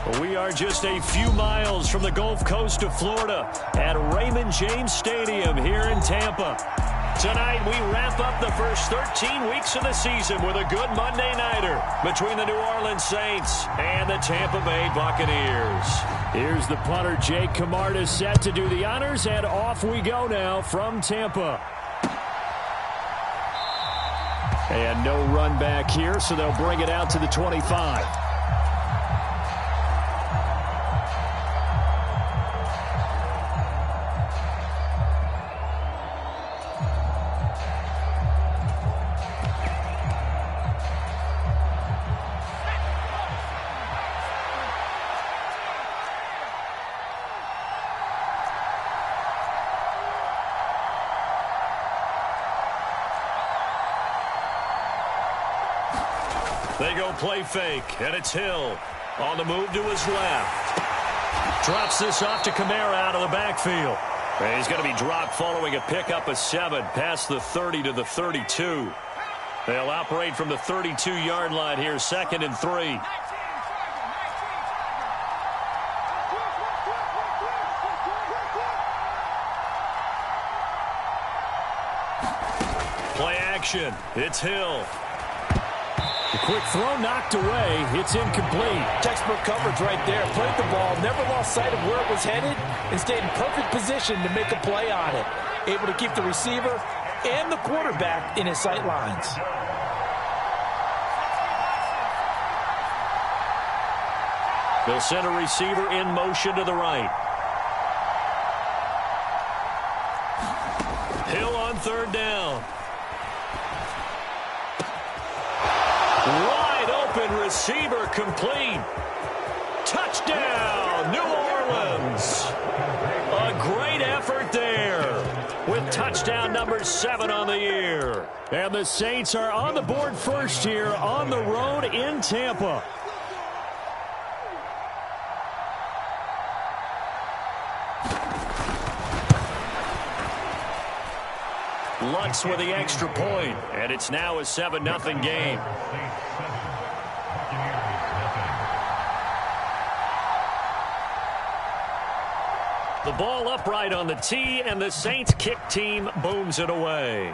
We are just a few miles from the Gulf Coast of Florida at Raymond James Stadium here in Tampa. Tonight, we wrap up the first 13 weeks of the season with a good Monday nighter between the New Orleans Saints and the Tampa Bay Buccaneers. Here's the punter, Jake Camarda, set to do the honors, and off we go now from Tampa. And no run back here, so they'll bring it out to the 25. They go play fake, and it's Hill on the move to his left. Drops this off to Kamara out of the backfield. And he's going to be dropped following a pickup of 7 past the 30 to the 32. They'll operate from the 32-yard line here, 2nd and 3. Play action. It's Hill. A quick throw knocked away. It's incomplete. Textbook coverage right there. Played the ball, never lost sight of where it was headed, and stayed in perfect position to make a play on it. Able to keep the receiver and the quarterback in his sight lines. They'll send a receiver in motion to the right. Hill on 3rd down. Wide open receiver complete. Touchdown, New Orleans. A great effort there with touchdown number 7 on the year. And the Saints are on the board first here on the road in Tampa. Lutz with the extra point, and it's now a 7-0 game. The ball upright on the tee, and the Saints kick team booms it away.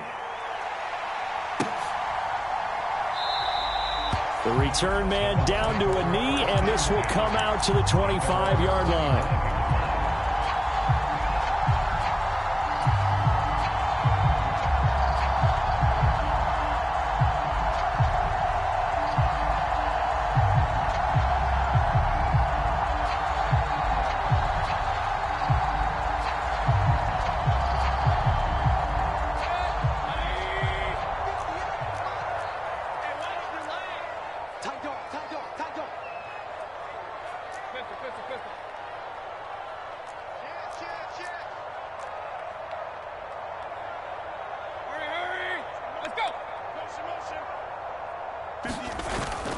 The return man down to a knee, and this will come out to the 25-yard line.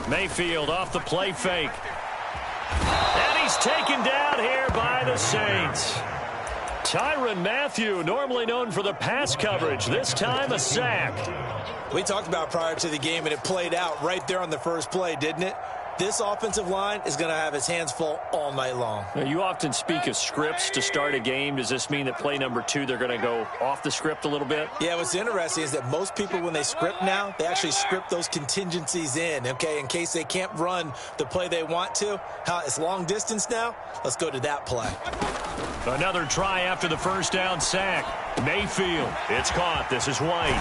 Mayfield off the play fake. And he's taken down here by the Saints. Tyrann Mathieu, normally known for the pass coverage, this time a sack. We talked about prior to the game, and it played out right there on the first play, didn't it? This offensive line is going to have his hands full all night long. Now, you often speak of scripts to start a game. Does this mean that play number 2, they're going to go off the script a little bit? Yeah, what's interesting is that most people, when they script now, they actually script those contingencies in, okay, in case they can't run the play they want to. It's long distance now. Let's go to that play. Another try after the first down sack. Mayfield, it's caught. This is White.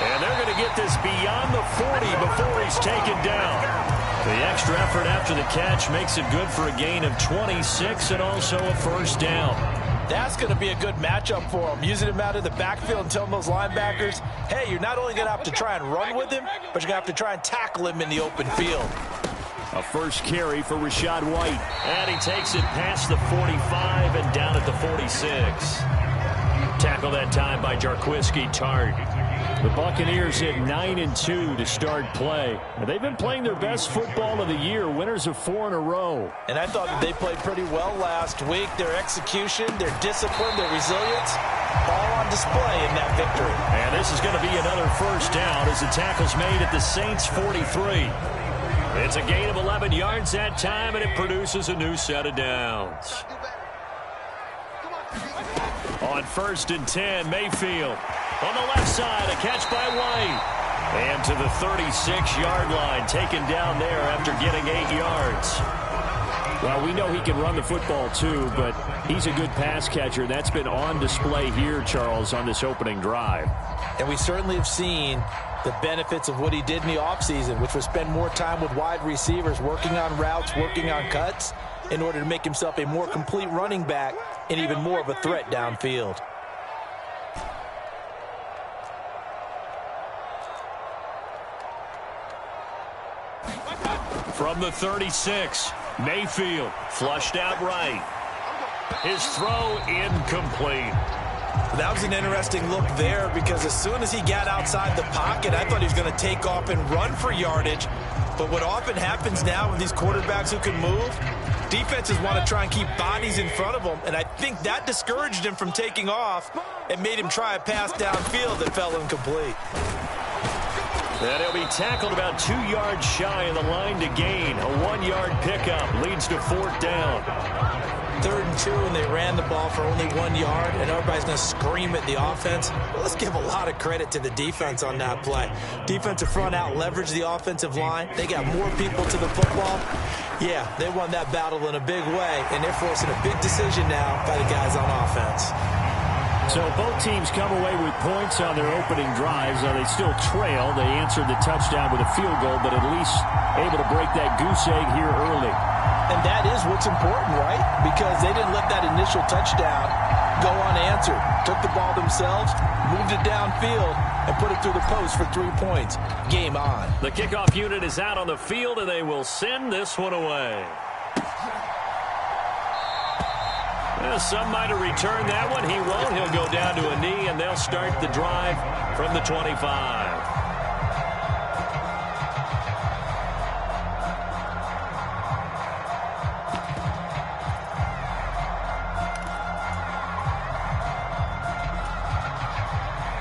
And they're going to get this beyond the 40 before he's taken down. The extra effort after the catch makes it good for a gain of 26 and also a first down. That's going to be a good matchup for him. Using him out of the backfield and telling those linebackers, hey, you're not only going to have to try and run with him, but you're going to have to try and tackle him in the open field. A first carry for Rachaad White. And he takes it past the 45 and down at the 46. Tackle that time by Jarquiski Tart. The Buccaneers hit 9-2 to start play. They've been playing their best football of the year, winners of 4 in a row. And I thought that they played pretty well last week. Their execution, their discipline, their resilience, all on display in that victory. And this is going to be another first down as the tackle's made at the Saints' 43. It's a gain of 11 yards that time, and it produces a new set of downs. On 1st and 10, Mayfield. On the left side, a catch by White. And to the 36-yard line, taken down there after getting 8 yards. Well, we know he can run the football too, but he's a good pass catcher. That's been on display here, Charles, on this opening drive. And we certainly have seen the benefits of what he did in the offseason, which was spend more time with wide receivers, working on routes, working on cuts, in order to make himself a more complete running back and even more of a threat downfield. From the 36, Mayfield flushed out right. His throw incomplete. That was an interesting look there, because as soon as he got outside the pocket, I thought he was going to take off and run for yardage. But what often happens now with these quarterbacks who can move, defenses want to try and keep bodies in front of them, and I think that discouraged him from taking off and made him try a pass downfield that fell incomplete. And he'll be tackled about 2 yards shy of the line to gain. A 1-yard pickup leads to 4th down. 3rd and 2, and they ran the ball for only 1 yard, and everybody's going to scream at the offense. Well, let's give a lot of credit to the defense on that play. Defensive front out leveraged the offensive line. They got more people to the football. Yeah, they won that battle in a big way, and they're forcing a big decision now by the guys on offense. So both teams come away with points on their opening drives. They still trail. They answered the touchdown with a field goal, but at least able to break that goose egg here early. And that is what's important, right? Because they didn't let that initial touchdown go unanswered. Took the ball themselves, moved it downfield, and put it through the post for 3 points. Game on. The kickoff unit is out on the field, and they will send this one away. Well, some might have returned that one. He won't. He'll go down to a knee, and they'll start the drive from the 25.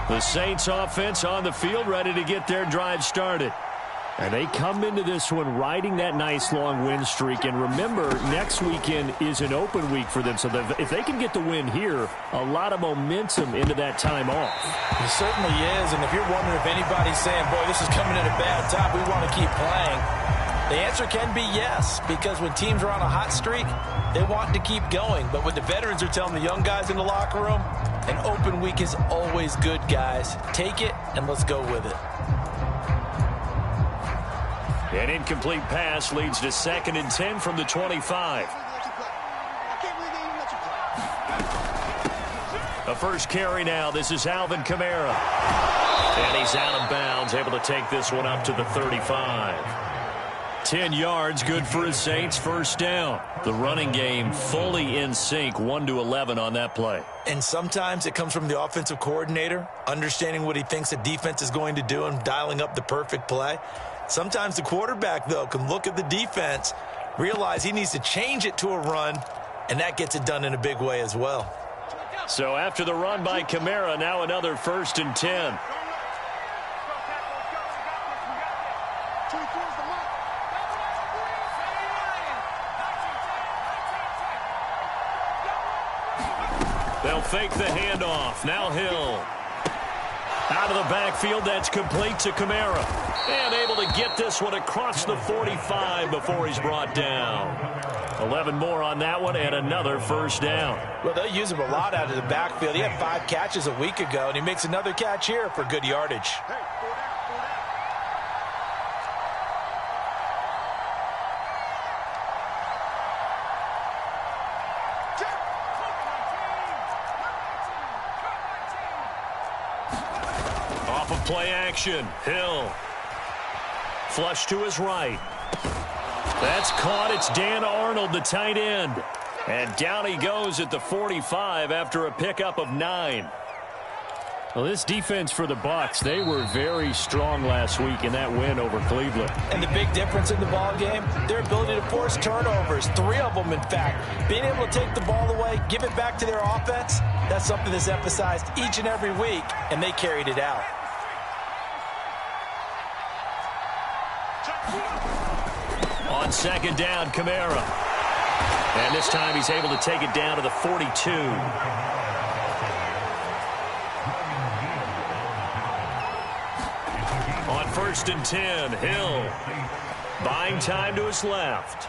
The Saints offense on the field, ready to get their drive started. And they come into this one riding that nice long win streak. And remember, next weekend is an open week for them. So if they can get the win here, a lot of momentum into that time off. It certainly is. And if you're wondering if anybody's saying, boy, this is coming at a bad time, we want to keep playing, the answer can be yes. Because when teams are on a hot streak, they want to keep going. But what the veterans are telling the young guys in the locker room, an open week is always good, guys. Take it and let's go with it. An incomplete pass leads to 2nd and 10 from the 25. A first carry now. This is Alvin Kamara. And he's out of bounds, able to take this one up to the 35. 10 yards, good for his Saints. First down. The running game fully in sync, 1-11 on that play. And sometimes it comes from the offensive coordinator, understanding what he thinks the defense is going to do and dialing up the perfect play. Sometimes the quarterback, though, can look at the defense, realize he needs to change it to a run, and that gets it done in a big way as well. So after the run by Kamara, now another 1st and 10. They'll fake the handoff. Now Hill. Out of the backfield, that's complete to Kamara. And able to get this one across the 45 before he's brought down. 11 more on that one and another first down. Well, they'll use him a lot out of the backfield. He had 5 catches a week ago, and he makes another catch here for good yardage. Play action. Hill. Flush to his right. That's caught. It's Dan Arnold, the tight end. And down he goes at the 45 after a pickup of 9. Well, this defense for the Bucs, they were very strong last week in that win over Cleveland. And the big difference in the ball game, their ability to force turnovers, 3 of them, in fact. Being able to take the ball away, give it back to their offense, that's something that's emphasized each and every week, and they carried it out. On second down, Kamara. And this time he's able to take it down to the 42. On 1st and 10, Hill. Buying time to his left.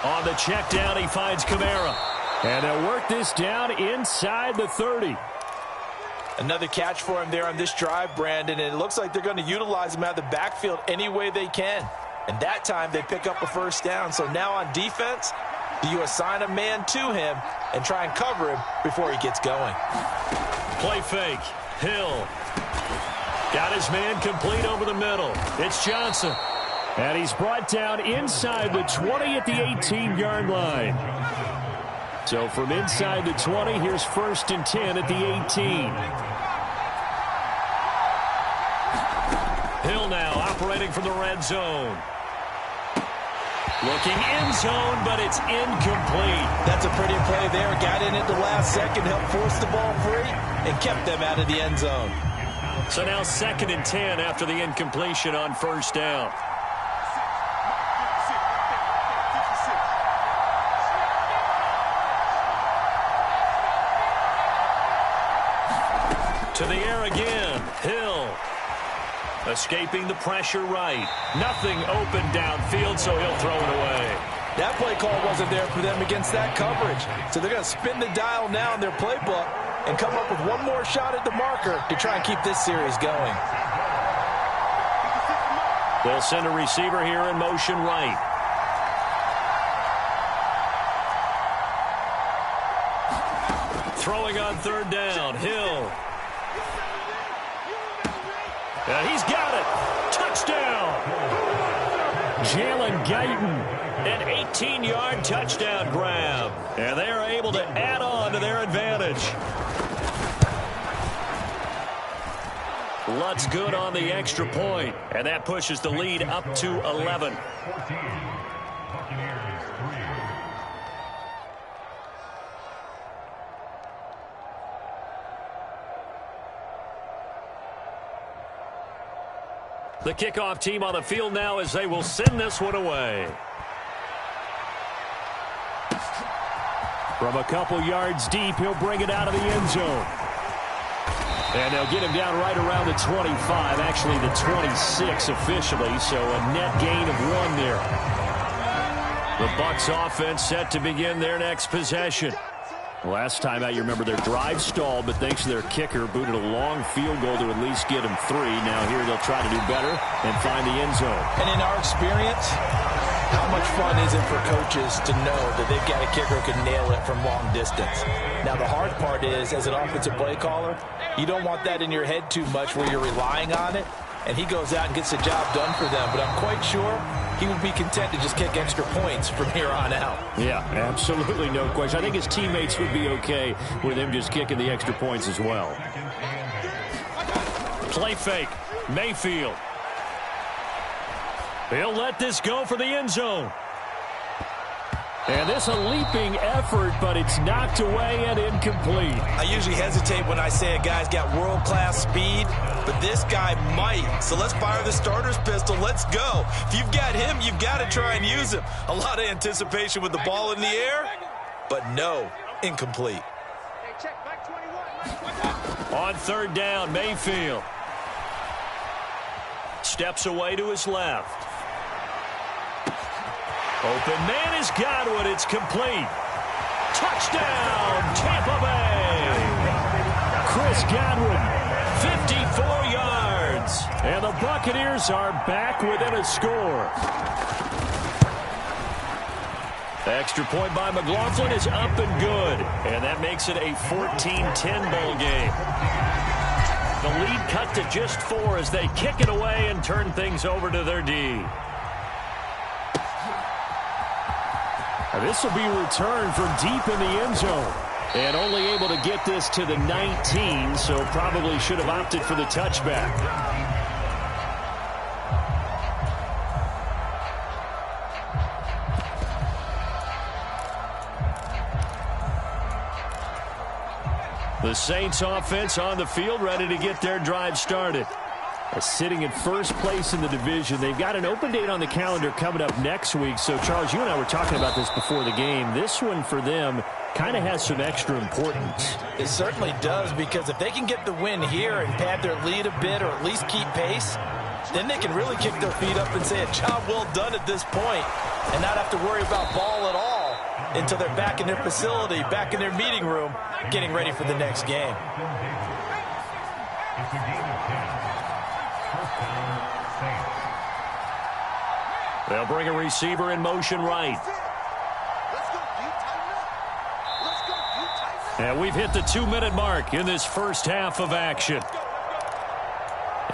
On the check down, he finds Kamara. And they'll work this down inside the 30. Another catch for him there on this drive, Brandon, and it looks like they're going to utilize him out of the backfield any way they can. And that time they pick up a first down. So now on defense, do you assign a man to him and try and cover him before he gets going? Play fake. Hill. Got his man complete over the middle. It's Johnson. And he's brought down inside the 20 at the 18-yard line. So from inside the 20, here's 1st and 10 at the 18. Hill now operating from the red zone. Looking end zone, but it's incomplete. That's a pretty play there. Got in at the last second, helped force the ball free, and kept them out of the end zone. So now 2nd and 10 after the incompletion on 1st down. To the air again. Hill. Escaping the pressure right. Nothing open downfield, so he'll throw it away. That play call wasn't there for them against that coverage. So they're going to spin the dial now in their playbook and come up with one more shot at the marker to try and keep this series going. They'll send a receiver here in motion right. Throwing on 3rd down. Hill. And he's got it. Touchdown. Jalen Guyton. An 18-yard touchdown grab. And they are able to add on to their advantage. Lutt's good on the extra point. And that pushes the lead up to 11. The kickoff team on the field now as they will send this one away. From a couple yards deep, he'll bring it out of the end zone. And they'll get him down right around the 25, actually the 26 officially, so a net gain of 1 there. The Bucs offense set to begin their next possession. Last time out, you remember their drive stalled, but thanks to their kicker, booted a long field goal to at least get them 3. Now here they'll try to do better and find the end zone. And in our experience, how much fun is it for coaches to know that they've got a kicker who can nail it from long distance? Now the hard part is, as an offensive play caller, you don't want that in your head too much where you're relying on it, and he goes out and gets the job done for them. But I'm quite sure he would be content to just kick extra points from here on out. Yeah, absolutely no question. I think his teammates would be okay with him just kicking the extra points as well. Play fake. Mayfield. He'll let this go for the end zone. And this a leaping effort, but it's knocked away and incomplete. I usually hesitate when I say a guy's got world-class speed, but this guy might. So let's fire the starter's pistol. Let's go. If you've got him, you've got to try and use him. A lot of anticipation with the ball in the air, but no, incomplete. On 3rd down, Mayfield. Steps away to his left. Open man is Godwin. It's complete. Touchdown, Tampa Bay. Chris Godwin. 54 yards. And the Buccaneers are back within a score. The extra point by McLaughlin is up and good. And that makes it a 14-10 ball game. The lead cut to just 4 as they kick it away and turn things over to their D. This will be returned from deep in the end zone. And only able to get this to the 19, so probably should have opted for the touchback. The Saints offense on the field ready to get their drive started. Sitting in first place in the division. They've got an open date on the calendar coming up next week. So, Charles, you and I were talking about this before the game. This one for them kind of has some extra importance. It certainly does, because if they can get the win here and pad their lead a bit or at least keep pace, then they can really kick their feet up and say a job well done at this point and not have to worry about ball at all until they're back in their facility, back in their meeting room, getting ready for the next game. They'll bring a receiver in motion right. And we've hit the 2-minute mark in this first half of action.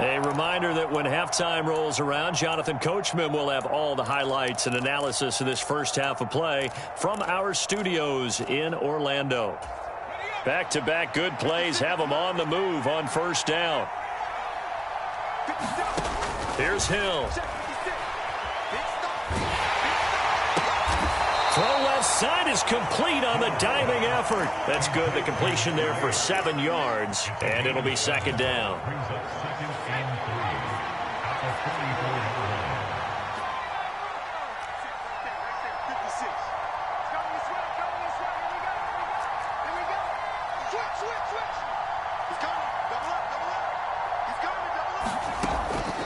A reminder that when halftime rolls around, Jonathan Coachman will have all the highlights and analysis of this first half of play from our studios in Orlando. Back-to-back good plays have them on the move on first down. Here's Hill. Throw left side is complete on the diving effort. That's good. The completion there for 7 yards, and it'll be second down.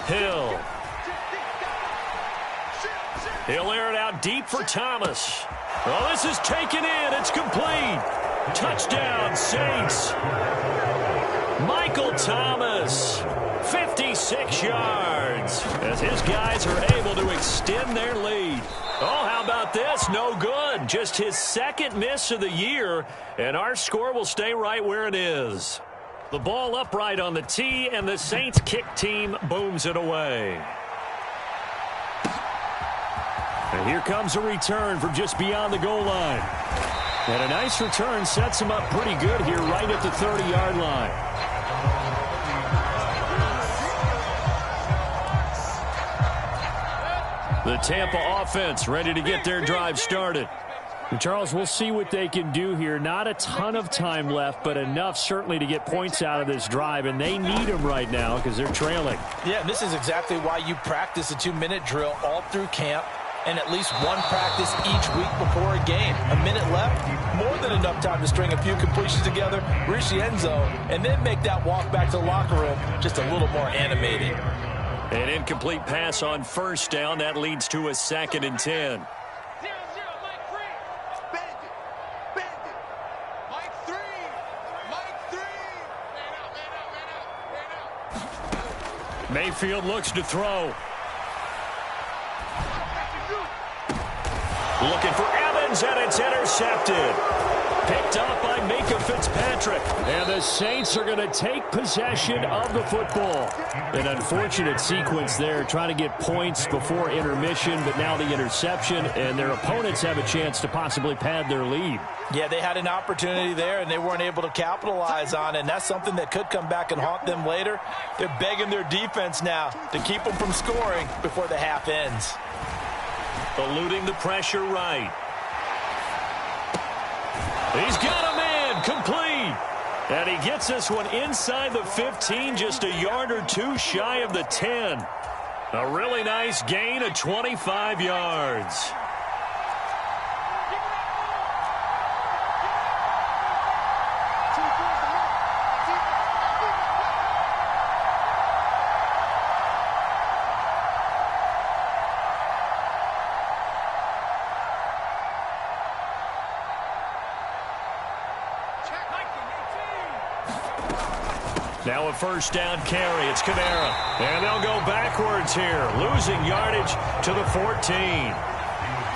Hill. He'll air it out deep for Thomas. Oh, this is taken in. It's complete. Touchdown, Saints. Michael Thomas, 56 yards, as his guys are able to extend their lead. Oh, how about this? No good. Just his second miss of the year, and our score will stay right where it is. The ball upright on the tee, and the Saints kick team booms it away. And here comes a return from just beyond the goal line. And a nice return sets him up pretty good here right at the 30-yard line. The Tampa offense ready to get their drive started. Charles, we'll see what they can do here. Not a ton of time left, but enough certainly to get points out of this drive, and they need them right now because they're trailing. Yeah, this is exactly why you practice a 2-minute drill all through camp, and at least one practice each week before a game. A minute left, more than enough time to string a few completions together, reach the end zone, and then make that walk back to the locker room just a little more animated. An incomplete pass on first down. That leads to a 2nd and 10. Mayfield looks to throw. Looking for Evans, and it's intercepted. Picked up by Minka Fitzpatrick. And the Saints are going to take possession of the football. An unfortunate sequence there, trying to get points before intermission, but now the interception, and their opponents have a chance to possibly pad their lead. Yeah, they had an opportunity there, and they weren't able to capitalize on it, and that's something that could come back and haunt them later. They're begging their defense now to keep them from scoring before the half ends. Eluding the pressure right. He's got a man, complete. And he gets this one inside the 15, just a yard or two shy of the 10. A really nice gain of 25 yards. Now a first down carry. It's Kamara. And they'll go backwards here, losing yardage to the 14.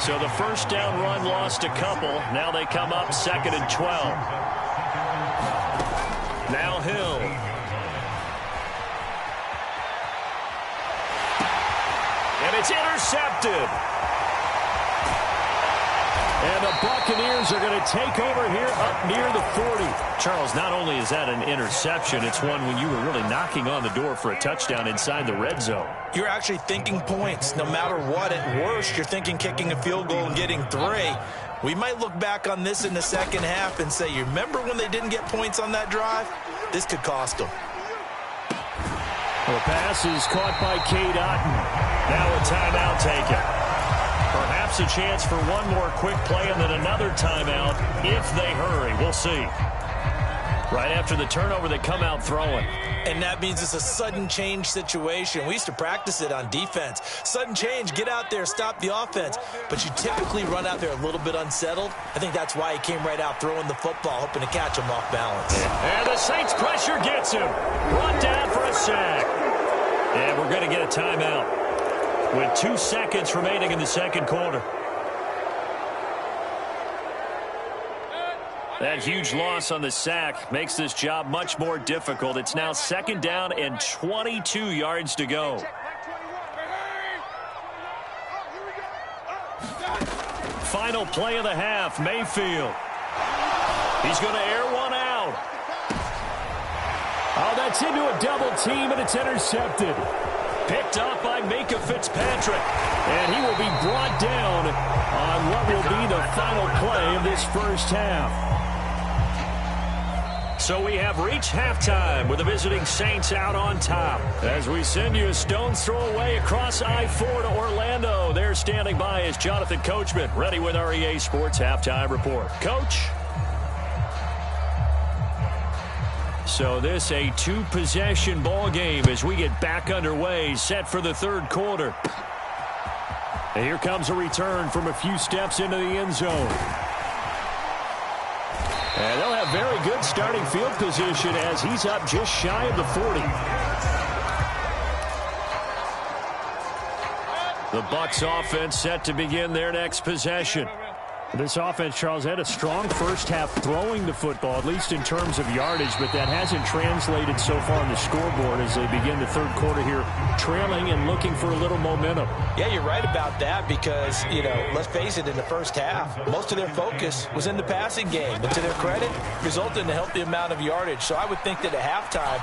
So the first down run lost a couple. Now they come up 2nd and 12. Now Hill. And it's intercepted. And the Buccaneers are going to take over here up near the 40. Charles, not only is that an interception, it's one when you were really knocking on the door for a touchdown inside the red zone. You're actually thinking points. No matter what, at worst, you're thinking kicking a field goal and getting 3. We might look back on this in the second half and say, you remember when they didn't get points on that drive? This could cost them. The pass is caught by Cade Otton. Now a timeout taken. Perhaps a chance for one more quick play and then another timeout if they hurry. We'll see. Right after the turnover, they come out throwing. And that means it's a sudden change situation. We used to practice it on defense. Sudden change, get out there, stop the offense. But you typically run out there a little bit unsettled. I think that's why he came right out throwing the football, hoping to catch him off balance. And the Saints pressure gets him. Brought down for a sack. And we're going to get a timeout with 2 seconds remaining in the second quarter. That huge loss on the sack makes this job much more difficult. It's now 2nd down and 22 yards to go. Final play of the half, Mayfield. He's going to air one out. Oh, that's into a double team, and it's intercepted. Picked up by Micah Fitzpatrick. And he will be brought down on what will be the final play of this first half. So we have reached halftime with the visiting Saints out on top. As we send you a stone's throw away across I-4 to Orlando. There standing by is Jonathan Coachman, ready with our EA Sports Halftime Report. Coach? So this a 2-possession ball game as we get back underway, set for the third quarter. And here comes a return from a few steps into the end zone. And they'll have very good starting field position as he's up just shy of the 40. The Bucs offense set to begin their next possession. This offense, Charles, had a strong first half throwing the football, at least in terms of yardage, but that hasn't translated so far on the scoreboard as they begin the third quarter here, trailing and looking for a little momentum. Yeah, you're right about that because, let's face it, in the first half, most of their focus was in the passing game. But to their credit, resulted in a healthy amount of yardage. So I would think that at halftime,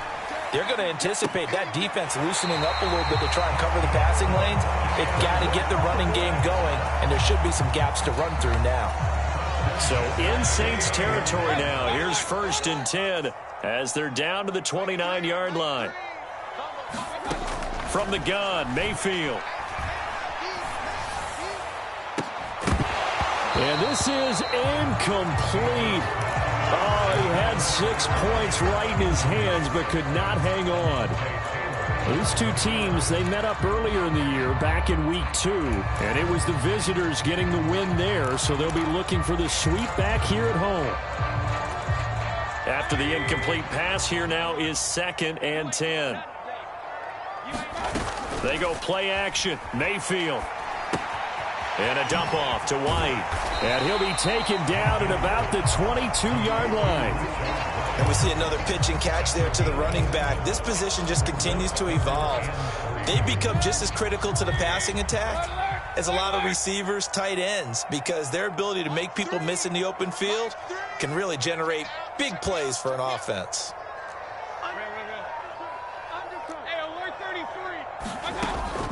they're going to anticipate that defense loosening up a little bit to try and cover the passing lanes. They've got to get the running game going, and there should be some gaps to run through now. So in Saints territory now, here's 1st and 10 as they're down to the 29-yard line. From the gun, Mayfield. And this is incomplete. Oh, he had 6 points right in his hands but could not hang on. These two teams, they met up earlier in the year back in week 2, and it was the visitors getting the win there, so they'll be looking for the sweep back here at home. After the incomplete pass, here now is 2nd and 10. They go play action. Mayfield. And a dump off to White. And he'll be taken down at about the 22-yard line. And we see another pitch and catch there to the running back. This position just continues to evolve. They've become just as critical to the passing attack as a lot of receivers, tight ends, because their ability to make people miss in the open field can really generate big plays for an offense.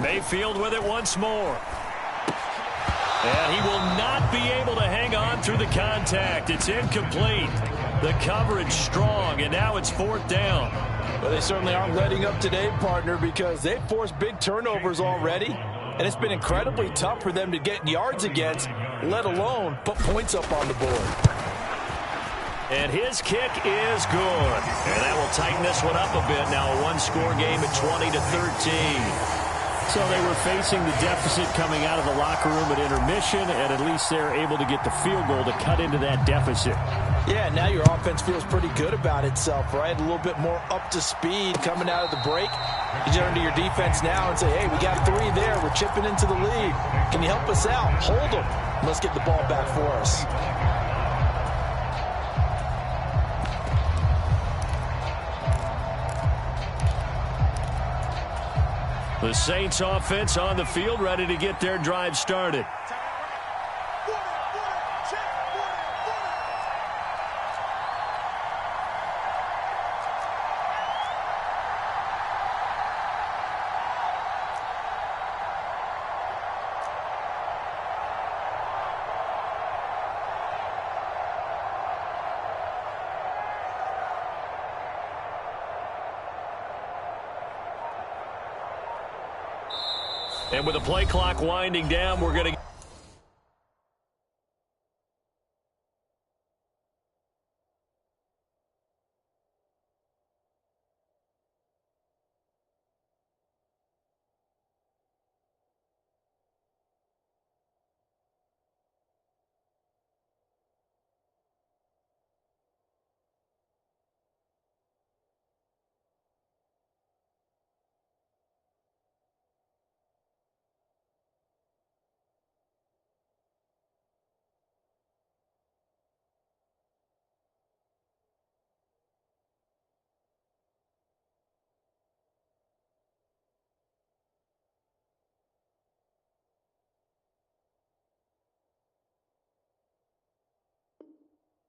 Mayfield with it once more. And he will not be able to hang on through the contact. It's incomplete. The coverage strong, and now it's 4th down. Well, they certainly aren't letting up today, partner, because they've forced big turnovers already, and it's been incredibly tough for them to get yards against, let alone put points up on the board. And his kick is good. And that will tighten this one up a bit. Now a one-score game at 20-13. So they were facing the deficit coming out of the locker room at intermission, and at least they're able to get the field goal to cut into that deficit. Yeah, now your offense feels pretty good about itself, right? A little bit more up to speed coming out of the break. You turn to your defense now and say, hey, we got 3 there. We're chipping into the lead. Can you help us out? Hold them. Let's get the ball back for us. The Saints offense on the field, ready to get their drive started. And with the play clock winding down, we're going to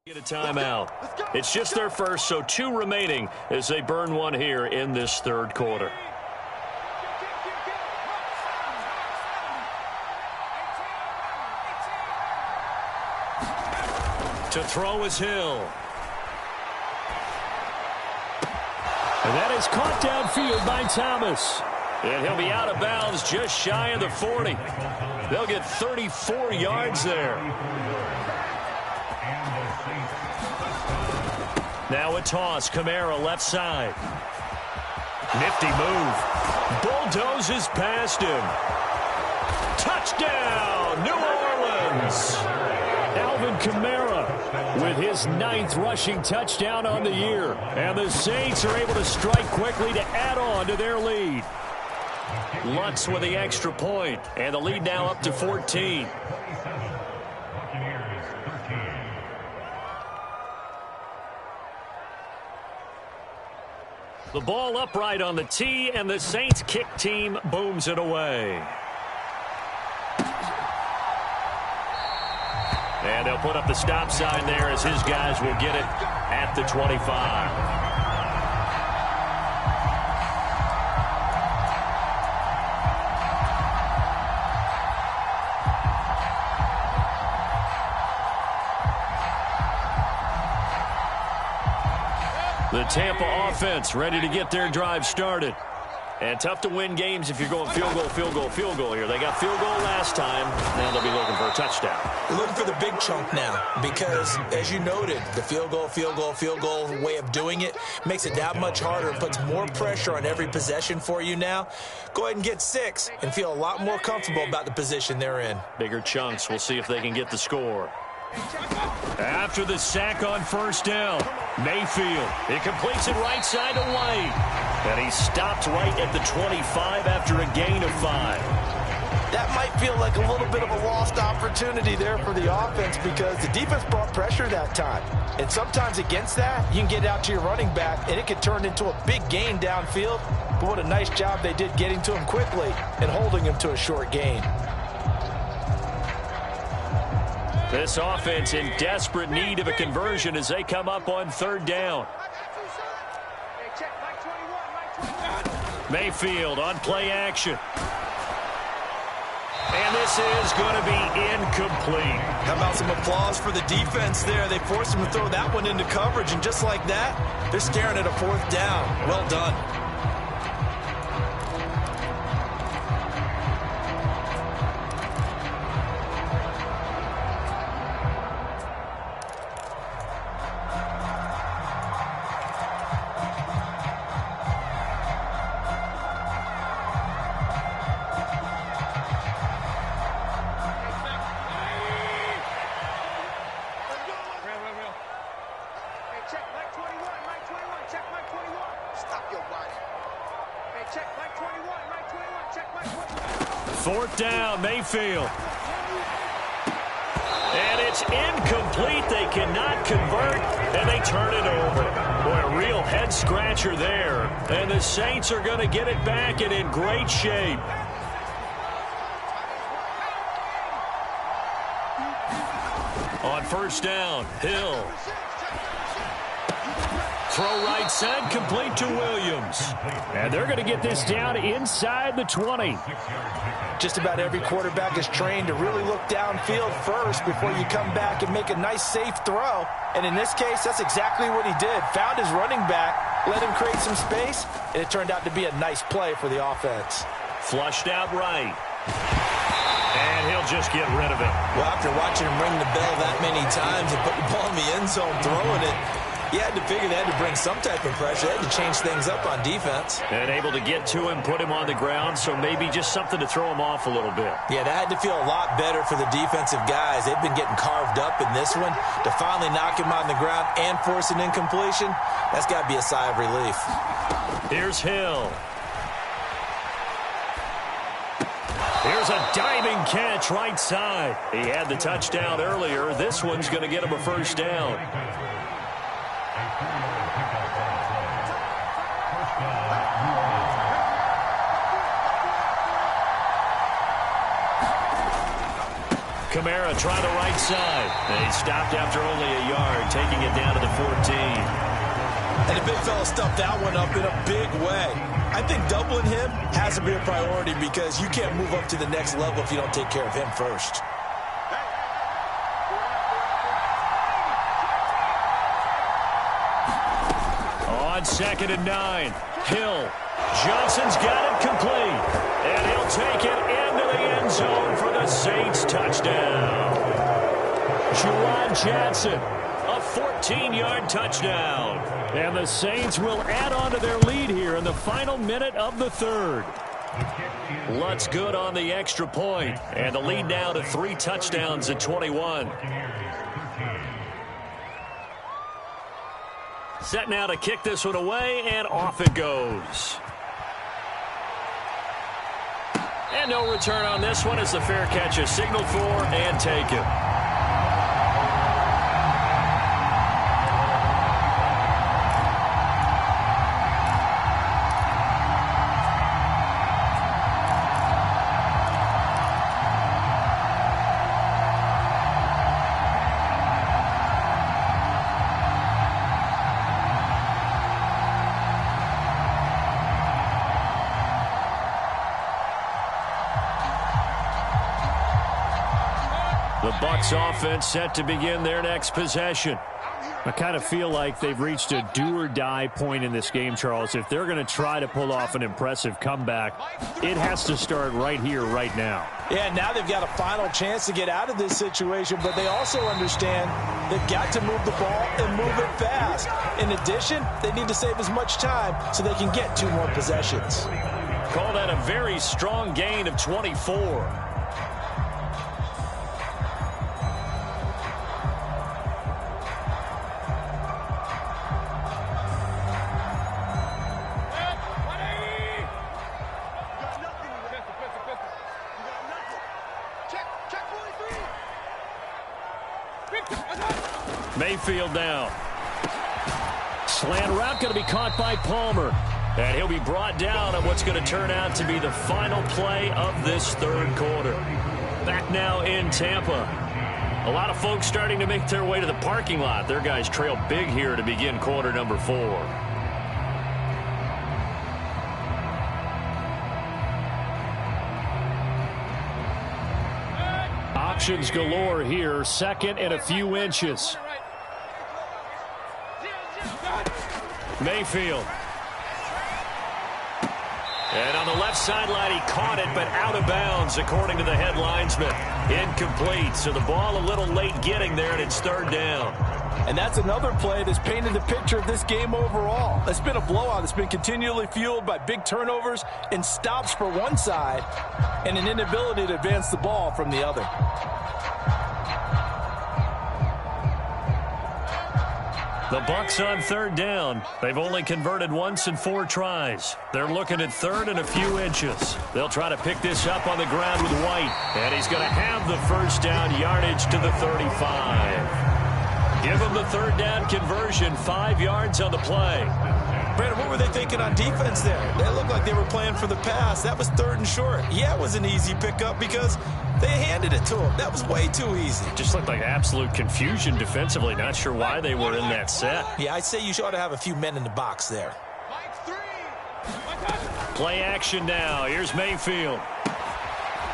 get a timeout. It's just their first, so 2 remaining as they burn one here in this third quarter. To throw is Hill. And that is caught downfield by Thomas. And he'll be out of bounds just shy of the 40. They'll get 34 yards there. Now a toss. Kamara left side. Nifty move. Bulldozes past him. Touchdown, New Orleans. Alvin Kamara with his 9th rushing touchdown on the year. And the Saints are able to strike quickly to add on to their lead. Lutz with the extra point. And the lead now up to 14. The ball upright on the tee, and the Saints kick team booms it away. And they'll put up the stop sign there as his guys will get it at the 25. The Tampa offense ready to get their drive started. And tough to win games if you're going field goal, field goal, field goal here. They got field goal last time. Now they'll be looking for a touchdown. They're looking for the big chunk now because, as you noted, the field goal, field goal, field goal way of doing it makes it that much harder and puts more pressure on every possession for you now. Go ahead and get 6 and feel a lot more comfortable about the position they're in. Bigger chunks. We'll see if they can get the score. After the sack on first down, Mayfield. He completes it right side to White. And he stopped right at the 25 after a gain of 5. That might feel like a little bit of a lost opportunity there for the offense because the defense brought pressure that time. And sometimes against that, you can get out to your running back, and it could turn into a big gain downfield. But what a nice job they did getting to him quickly and holding him to a short gain. This offense in desperate need of a conversion as they come up on third down. Mayfield on play action. And this is going to be incomplete. How about some applause for the defense there? They forced him to throw that one into coverage, and just like that, they're staring at a 4th down. Well done. Fourth down, Mayfield. And it's incomplete. They cannot convert, and they turn it over. Boy, a real head-scratcher there. And the Saints are going to get it back and in great shape. On first down, Hill. Throw right side, complete to Williams. And they're going to get this down inside the 20. Just about every quarterback is trained to really look downfield first before you come back and make a nice, safe throw. And in this case, that's exactly what he did. Found his running back, let him create some space, and it turned out to be a nice play for the offense. Flushed out right. And he'll just get rid of it. Well, after watching him ring the bell that many times and put the ball in the end zone, throwing it, he had to figure they had to bring some type of pressure. They had to change things up on defense. And able to get to him, put him on the ground, so maybe just something to throw him off a little bit. Yeah, that had to feel a lot better for the defensive guys. They've been getting carved up in this one. To finally knock him on the ground and force an incompletion, that's got to be a sigh of relief. Here's Hill. Here's a diving catch right side. He had the touchdown earlier. This one's going to get him a first down. Kamara try the right side. And he stopped after only a yard, taking it down to the 14. And the big fella stuffed that one up in a big way. I think doubling him has to be a priority because you can't move up to the next level if you don't take care of him first. On 2nd and 9, Hill. Johnson's got it complete. And he'll take it into the end zone for the Saints touchdown. Juwan Johnson, a 14-yard touchdown. And the Saints will add on to their lead here in the final minute of the third. Lutz good on the extra point. And the lead now to 3 touchdowns at 21. Set now to kick this one away, and off it goes. And no return on this one as the fair catch is signaled for and taken. The Bucs offense set to begin their next possession. I kind of feel like they've reached a do-or-die point in this game, Charles. If they're going to try to pull off an impressive comeback, it has to start right here, right now. Yeah, now they've got a final chance to get out of this situation, but they also understand they've got to move the ball and move it fast. In addition, they need to save as much time so they can get 2 more possessions. Call that a very strong gain of 24. Mayfield down. Slant route going to be caught by Palmer. And he'll be brought down on what's going to turn out to be the final play of this third quarter. Back now in Tampa. A lot of folks starting to make their way to the parking lot. Their guys trail big here to begin quarter number 4. Options galore here. 2nd and a few inches. Mayfield. And on the left sideline, he caught it, but out of bounds, according to the head linesman. Incomplete, so the ball a little late getting there, and it's 3rd down. And that's another play that's painted the picture of this game overall. It's been a blowout. It's been continually fueled by big turnovers and stops for one side and an inability to advance the ball from the other. The Bucs on 3rd down. They've only converted once in 4 tries. They're looking at 3rd and a few inches. They'll try to pick this up on the ground with White. And he's going to have the first down yardage to the 35. Give him the 3rd down conversion, 5 yards on the play. Brandon, what were they thinking on defense there? They looked like they were playing for the pass. That was 3rd and short. Yeah, it was an easy pickup because they handed it to him. That was way too easy. Just looked like absolute confusion defensively. Not sure why they were in that set. Yeah, I'd say you ought to have a few men in the box there. Play action now. Here's Mayfield.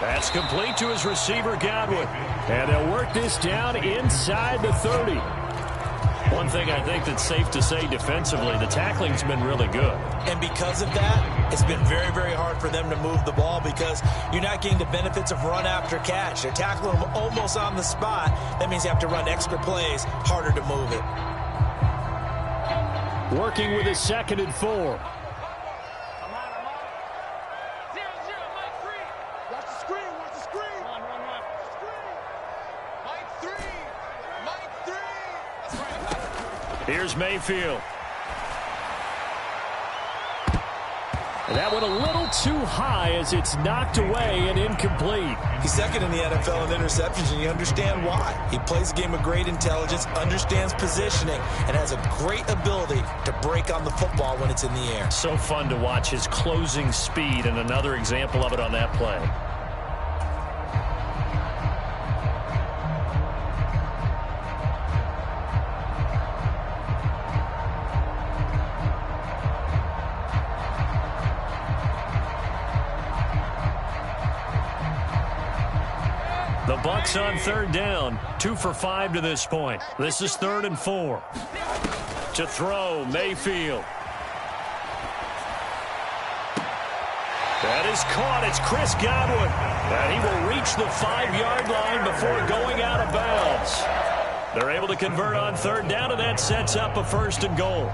That's complete to his receiver, Godwin. And they'll work this down inside the 30. One thing I think that's safe to say defensively, the tackling's been really good. And because of that, it's been very, very hard for them to move the ball because you're not getting the benefits of run after catch. They're tackling them almost on the spot. That means you have to run extra plays, harder to move it. Working with a 2nd and 4. Here's Mayfield. And that went a little too high as it's knocked away and incomplete. He's 2nd in the NFL in interceptions, and you understand why. He plays a game of great intelligence, understands positioning, and has a great ability to break on the football when it's in the air. So fun to watch his closing speed, and another example of it on that play. The Bucs on 3rd down, 2 for 5 to this point. This is 3rd and 4. To throw, Mayfield. That is caught. It's Chris Godwin. And he will reach the 5-yard line before going out of bounds. They're able to convert on 3rd down, and that sets up a 1st and goal.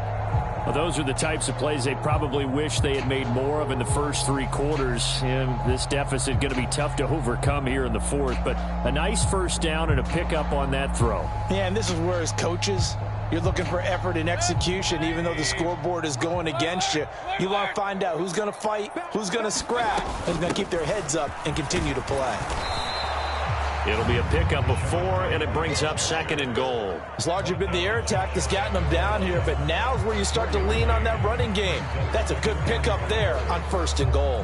Well, those are the types of plays they probably wish they had made more of in the first 3 quarters. And this deficit going to be tough to overcome here in the 4th. But a nice 1st down and a pickup on that throw. Yeah, and this is where as coaches, you're looking for effort and execution. Even though the scoreboard is going against you, you want to find out who's going to fight, who's going to scrap, who's going to keep their heads up and continue to play. It'll be a pickup of 4, and it brings up 2nd and goal. It's largely been the air attack that's gotten them down here, but now's where you start to lean on that running game. That's a good pickup there on 1st and goal.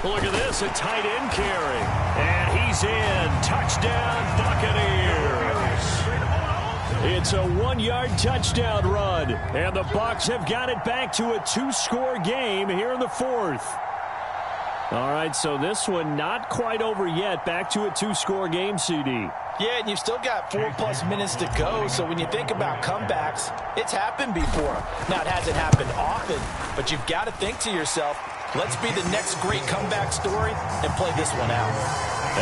Look at this, a tight end carry. And he's in. Touchdown, Buccaneers. It's a 1-yard touchdown run. And the Bucs have got it back to a 2-score game here in the 4th. All right, so this one not quite over yet. Back to a 2-score game, CD. Yeah, and you've still got 4+ minutes to go, so when you think about comebacks, it's happened before. Now, it hasn't happened often, but you've got to think to yourself, let's be the next great comeback story and play this one out.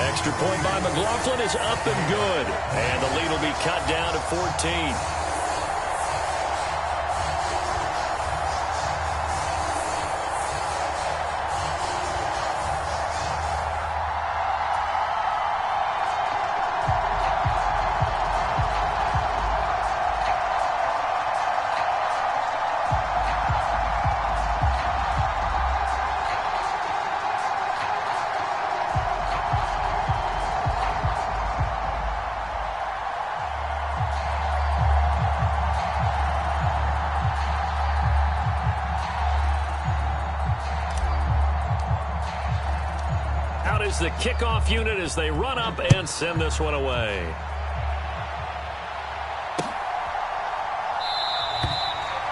Extra point by McLaughlin is up and good. And the lead will be cut down to 14. Is the kickoff unit as they run up and send this one away.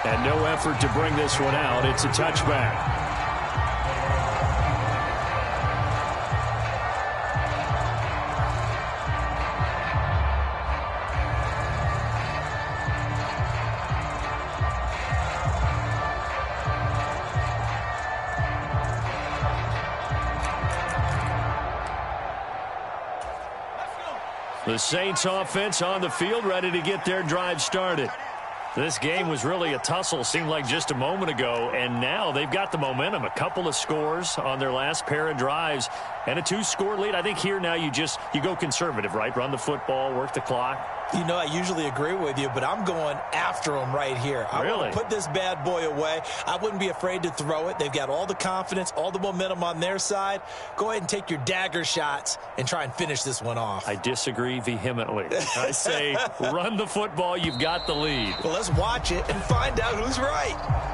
And no effort to bring this one out. It's a touchback. The Saints offense on the field, ready to get their drive started. This game was really a tussle, seemed like just a moment ago, and now they've got the momentum. A couple of scores on their last pair of drives and a 2-score lead. I think here now you go conservative, right? Run the football, work the clock. You know, I usually agree with you, but I'm going after them right here. I want to put this bad boy away. I wouldn't be afraid to throw it. They've got all the confidence, all the momentum on their side. Go ahead and take your dagger shots and try and finish this one off. I disagree vehemently. I say run the football. You've got the lead. Well, let's watch it and find out who's right.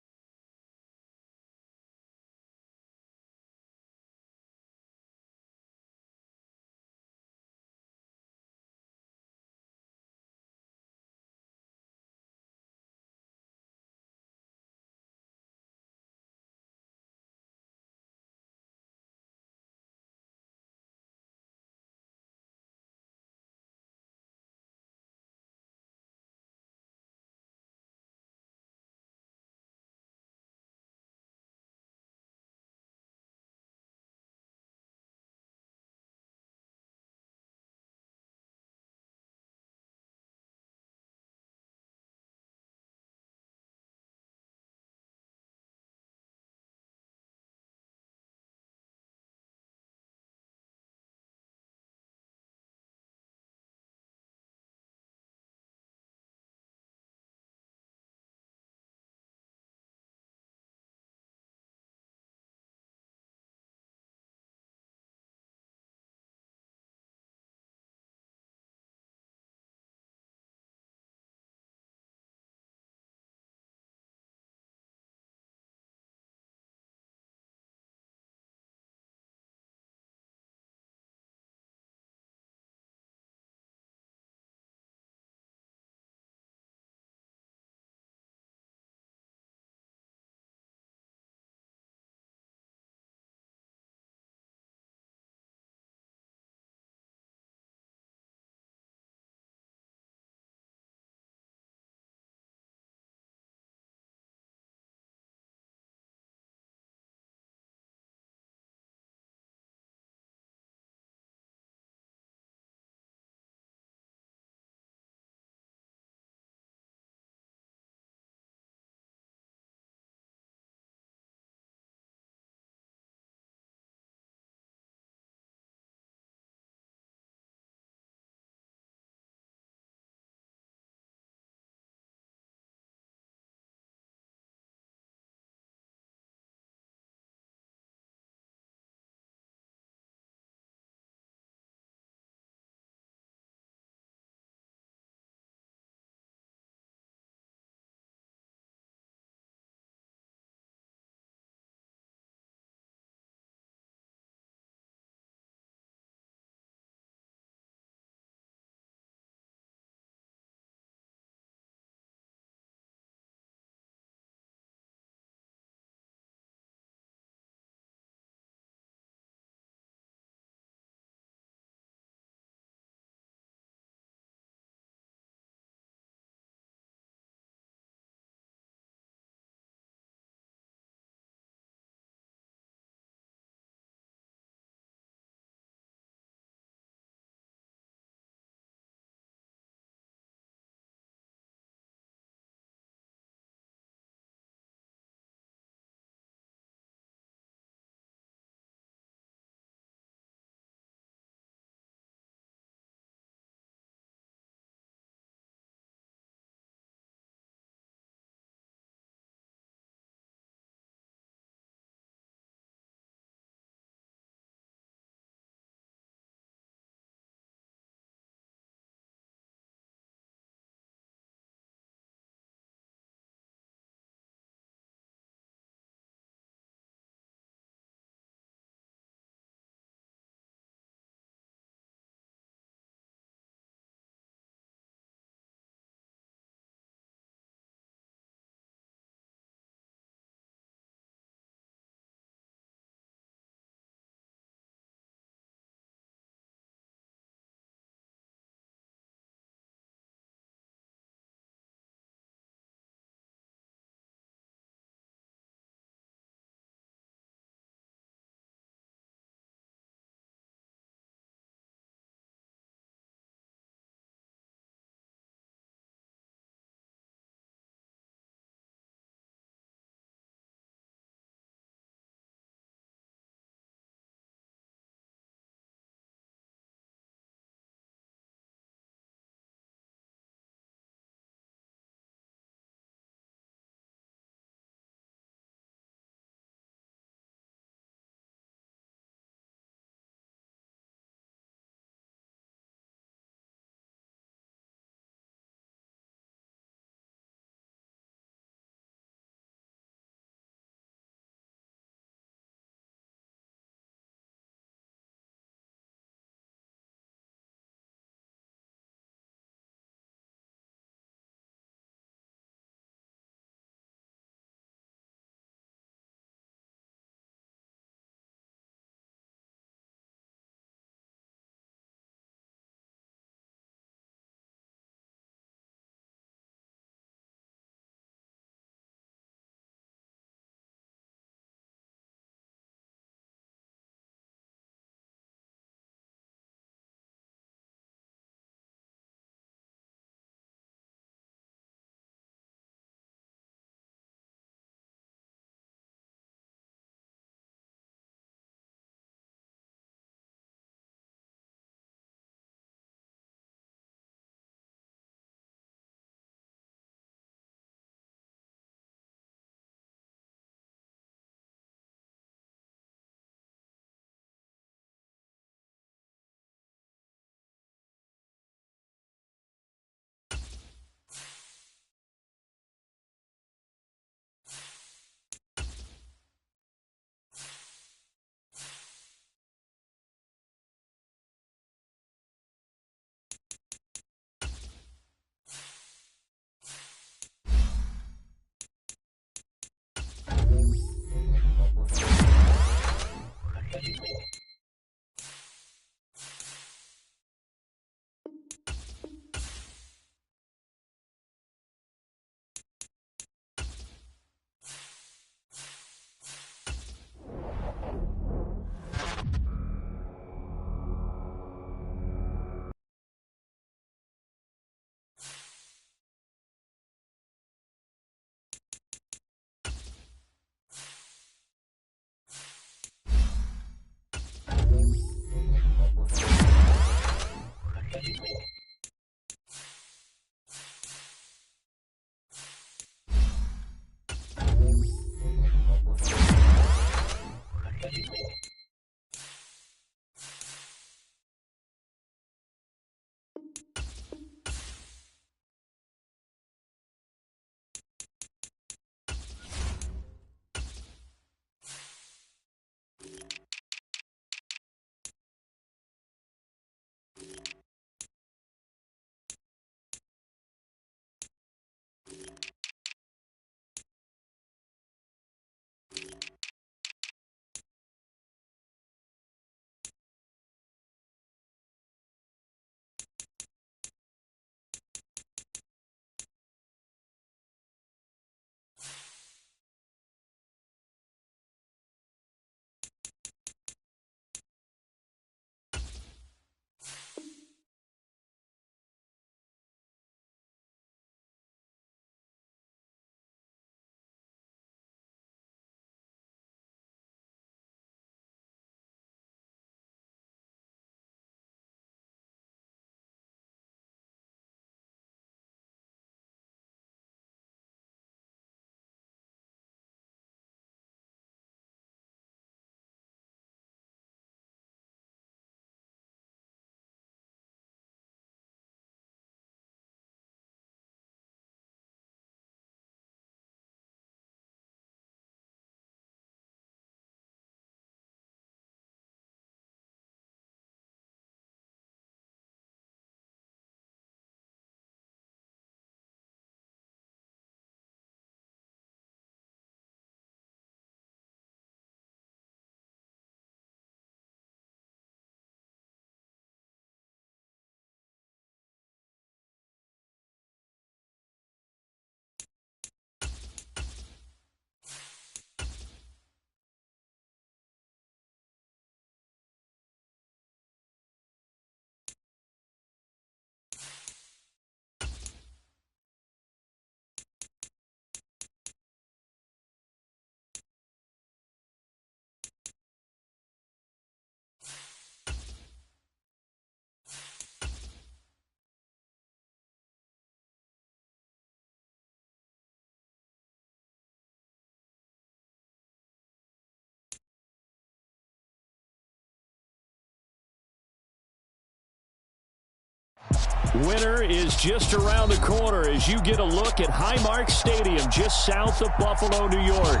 Winter is just around the corner as you get a look at Highmark Stadium just south of Buffalo, New York.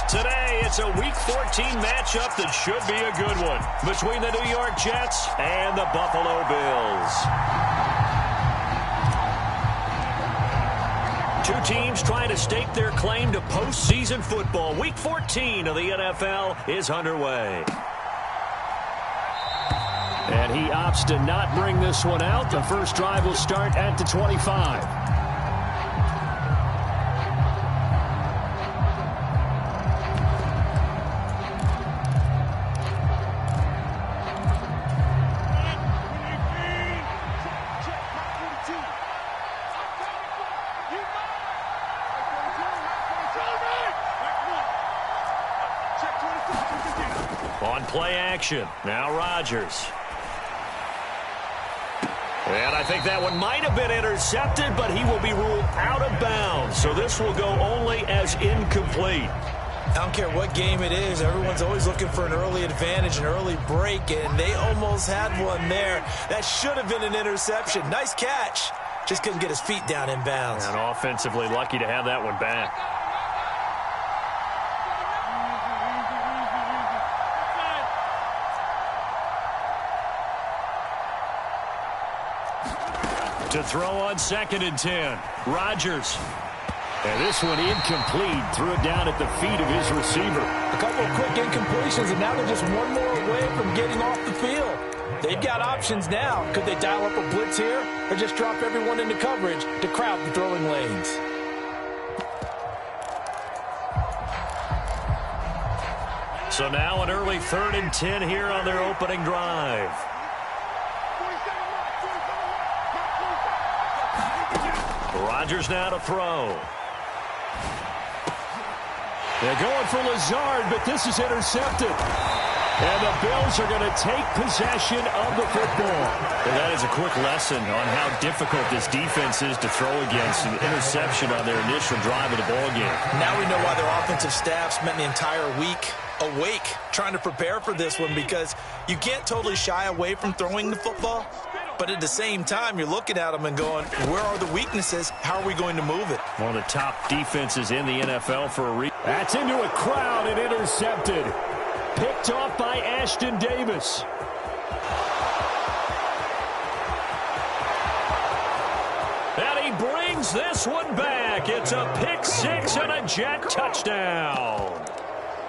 Today, it's a Week 14 matchup that should be a good one between the New York Jets and the Buffalo Bills. Two teams trying to stake their claim to postseason football. Week 14 of the NFL is underway. And he opts to not bring this one out. The first drive will start at the 25. On play action, now Rodgers. And I think that one might have been intercepted, but he will be ruled out of bounds. So this will go only as incomplete. I don't care what game it is. Everyone's always looking for an early advantage, an early break, and they almost had one there. That should have been an interception. Nice catch. Just couldn't get his feet down in bounds. And offensively lucky to have that one back. To throw on 2nd and 10. Rodgers. And this one incomplete. Threw it down at the feet of his receiver. A couple of quick incompletions, and now they're just one more away from getting off the field. They've got options now. Could they dial up a blitz here or just drop everyone into coverage to crowd the throwing lanes? So now an early 3rd and 10 here on their opening drive. Rodgers now to throw. They're going for Lazard, but this is intercepted. And the Bills are going to take possession of the football. Well, that is a quick lesson on how difficult this defense is to throw against. An interception on their initial drive of the ballgame. Now we know why their offensive staff spent the entire week awake trying to prepare for this one, because you can't totally shy away from throwing the football. But at the same time, you're looking at them and going, where are the weaknesses? How are we going to move it? One of the top defenses in the NFL for a reason. That's into a crowd and intercepted. Picked off by Ashton Davis. And he brings this one back. It's a pick six and a Jet touchdown.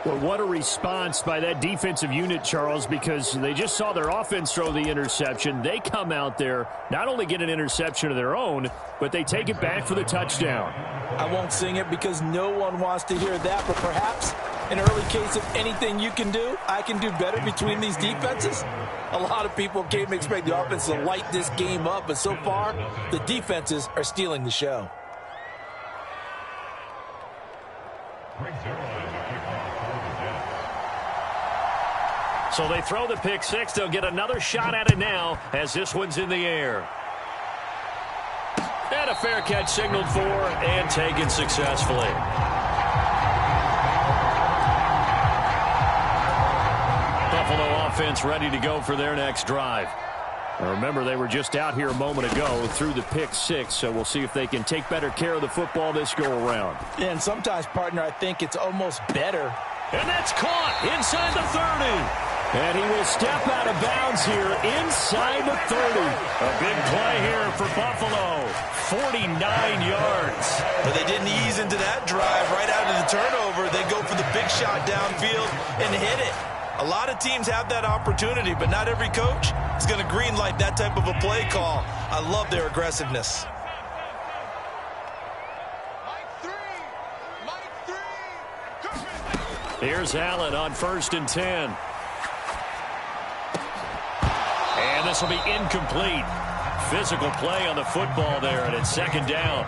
Well, what a response by that defensive unit, Charles, because they just saw their offense throw the interception. They come out there, not only get an interception of their own, but they take it back for the touchdown. I won't sing it because no one wants to hear that, but perhaps an early case of anything you can do, I can do better between these defenses. A lot of people came to expect the offense to light this game up, but so far, the defenses are stealing the show. So they throw the pick six. They'll get another shot at it now as this one's in the air. And a fair catch signaled for and taken successfully. Buffalo offense ready to go for their next drive. Now remember, they were just out here a moment ago through the pick six, so we'll see if they can take better care of the football this go-around. And sometimes, partner, I think it's almost better. And that's caught inside the 30. And he will step out of bounds here inside the 30. A big play here for Buffalo. 49 yards. But they didn't ease into that drive right out of the turnover. They go for the big shot downfield and hit it. A lot of teams have that opportunity, but not every coach is going to green light that type of a play call. I love their aggressiveness. Here's Allen on 1st and 10. And this will be incomplete. Physical play on the football there, and it's 2nd down.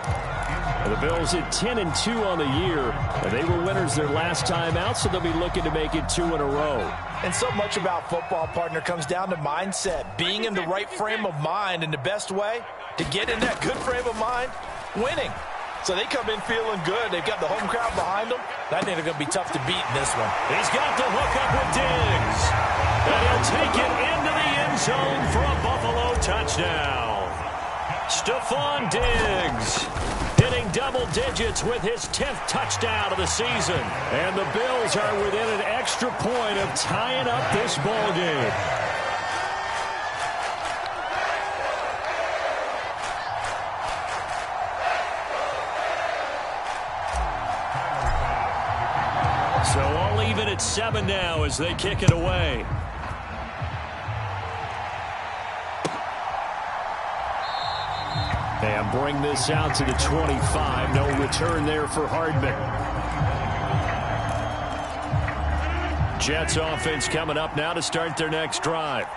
The Bills at 10-2 on the year, and they were winners their last time out, so they'll be looking to make it 2 in a row. And so much about football, partner, comes down to mindset, being in the right frame of mind, and the best way to get in that good frame of mind, winning. So they come in feeling good. They've got the home crowd behind them. I think they're going to be tough to beat in this one. He's got the hook up with Diggs. And he'll take it into the end zone for a Buffalo touchdown. Stephon Diggs hitting double digits with his 10th touchdown of the season. And the Bills are within an extra point of tying up this ball game. So all even at 7 now as they kick it away. And bring this out to the 25. No return there for Hardman. Jets offense coming up now to start their next drive.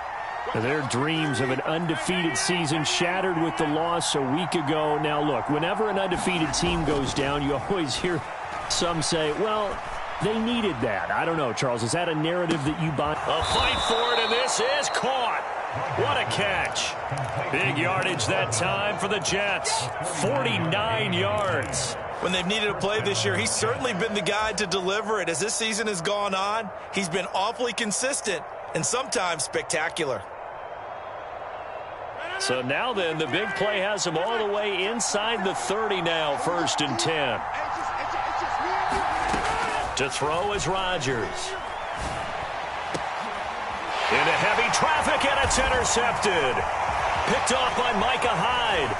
Their dreams of an undefeated season shattered with the loss a week ago. Now look, whenever an undefeated team goes down, you always hear some say, well, they needed that. I don't know, Charles. Is that a narrative that you buy? A fight for it, and this is caught. What a catch. Big yardage that time for the Jets. 49 yards. When they've needed a play this year, he's certainly been the guy to deliver it. As this season has gone on, he's been awfully consistent and sometimes spectacular. So now then, the big play has him all the way inside the 30 now, 1st and 10. To throw is Rodgers. Into heavy traffic, and it's intercepted. Picked off by Micah Hyde.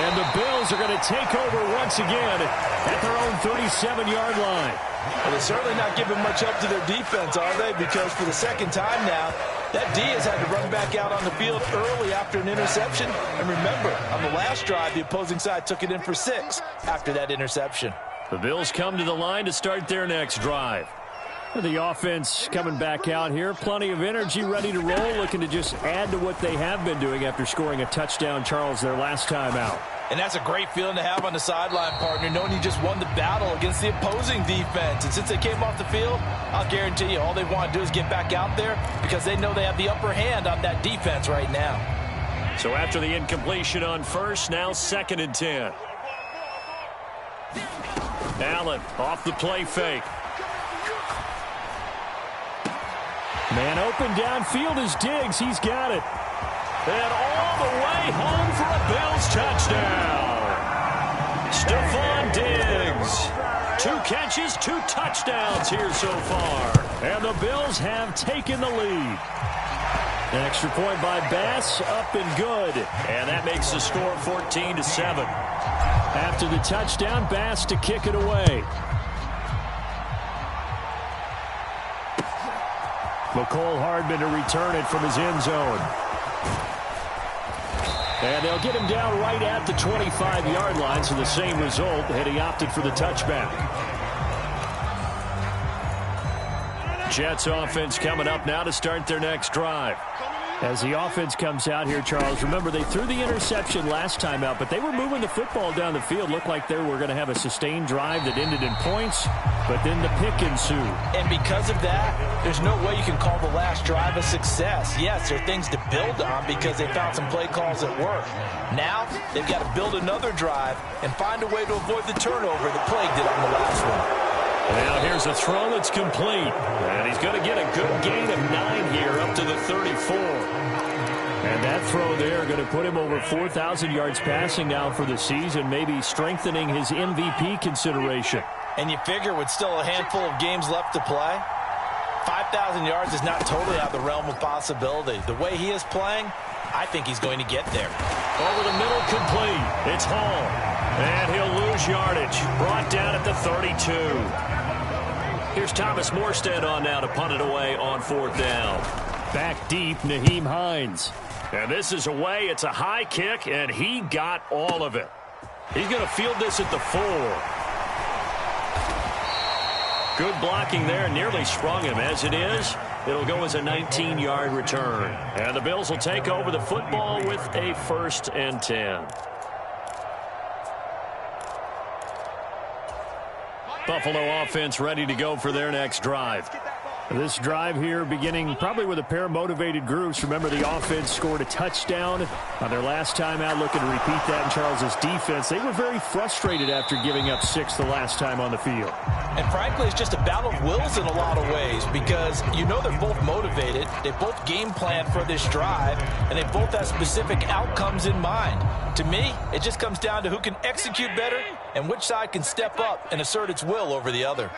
And the Bills are going to take over once again at their own 37-yard line. Well, they're certainly not giving much help to their defense, are they? Because for the second time now, that D has had to run back out on the field early after an interception. And remember, on the last drive, the opposing side took it in for 6 after that interception. The Bills come to the line to start their next drive. The offense coming back out here. Plenty of energy, ready to roll, looking to just add to what they have been doing after scoring a touchdown, Charles, their last time out. And that's a great feeling to have on the sideline, partner, knowing you just won the battle against the opposing defense. And since they came off the field, I'll guarantee you all they want to do is get back out there because they know they have the upper hand on that defense right now. So after the incompletion on first, now 2nd and 10. Allen off the play fake. Man open downfield is Diggs. He's got it. And all the way home for a Bills touchdown. Stephon Diggs. 2 catches, 2 touchdowns here so far. And the Bills have taken the lead. An extra point by Bass, up and good. And that makes the score 14-7. After the touchdown, Bass to kick it away. McCole Hardman to return it from his end zone. And they'll get him down right at the 25-yard line, so the same result, had he opted for the touchback. Jets offense coming up now to start their next drive. As the offense comes out here, Charles, remember they threw the interception last time out, but they were moving the football down the field. Looked like they were going to have a sustained drive that ended in points, but then the pick ensued. And because of that, there's no way you can call the last drive a success. Yes, there are things to build on because they found some play calls that work. Now, they've got to build another drive and find a way to avoid the turnover that plagued it on the last one. Now here's a throw that's complete. And he's going to get a good gain of 9 here up to the 34. And that throw there going to put him over 4,000 yards passing now for the season, maybe strengthening his MVP consideration. And you figure with still a handful of games left to play, 5,000 yards is not totally out of the realm of possibility. The way he is playing, I think he's going to get there. Over the middle, complete. It's Hall. And he'll lose yardage. Brought down at the 32. Here's Thomas Morstead on now to punt it away on 4th down. Back deep, Nyheim Hines. And this is away. It's a high kick, and he got all of it. He's going to field this at the 4. Good blocking there. Nearly sprung him. As it is, it'll go as a 19-yard return. And the Bills will take over the football with a 1st and 10. Buffalo offense ready to go for their next drive. This drive here beginning probably with a pair of motivated groups. Remember, the offense scored a touchdown on their last time out, looking to repeat that in Charles's defense. They were very frustrated after giving up 6 the last time on the field. And frankly, it's just a battle of wills in a lot of ways because you know they're both motivated. They both game plan for this drive, and they both have specific outcomes in mind. To me, it just comes down to who can execute better and which side can step up and assert its will over the other.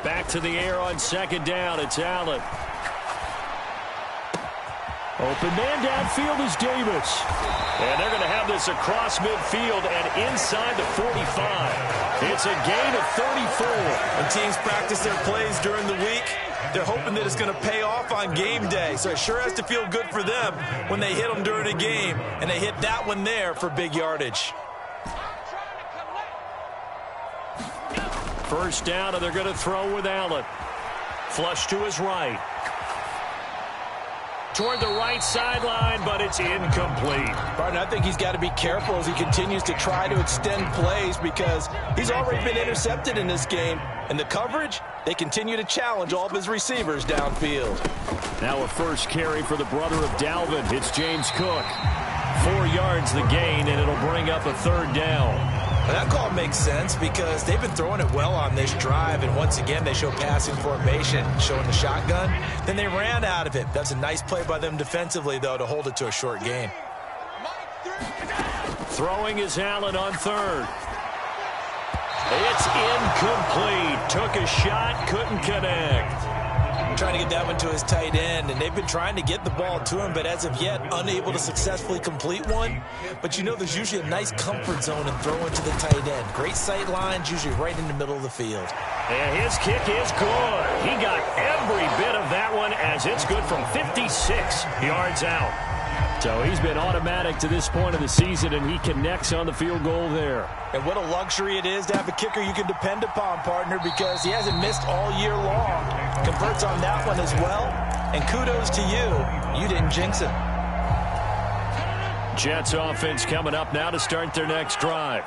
Back to the air on second down. It's Allen. Open man downfield is Davis. And they're going to have this across midfield and inside the 45. It's a gain of 34. When teams practice their plays during the week, they're hoping that it's going to pay off on game day. So it sure has to feel good for them when they hit them during a game. And they hit that one there for big yardage. First down, and they're going to throw with Allen. Flush to his right. Toward the right sideline, but it's incomplete. Partner, I think he's got to be careful as he continues to try to extend plays because he's already been intercepted in this game. And the coverage, they continue to challenge all of his receivers downfield. Now a first carry for the brother of Dalvin. It's James Cook. 4 yards the gain, and it'll bring up a third down. That call makes sense because they've been throwing it well on this drive, and once again they show passing formation, showing the shotgun. Then they ran out of it. That's a nice play by them defensively, though, to hold it to a short gain. Throwing is Allen on third. It's incomplete. Took a shot, couldn't connect. Trying to get that one to his tight end, and they've been trying to get the ball to him, but as of yet, unable to successfully complete one. But you know there's usually a nice comfort zone in throwing to the tight end. Great sight lines, usually right in the middle of the field. And his kick is good. He got every bit of that one as it's good from 56 yards out. So he's been automatic to this point of the season, and he connects on the field goal there. And what a luxury it is to have a kicker you can depend upon, partner, because he hasn't missed all year long. Converts on that one as well. And kudos to you. You didn't jinx him. Jets offense coming up now to start their next drive.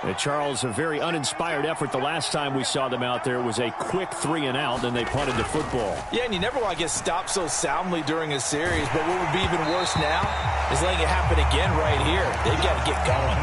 And Charles, a very uninspired effort the last time we saw them out there. It was a quick 3 and out, and they punted the football. Yeah, and you never want to get stopped so soundly during a series, but what would be even worse now is letting it happen again right here. They've got to get going.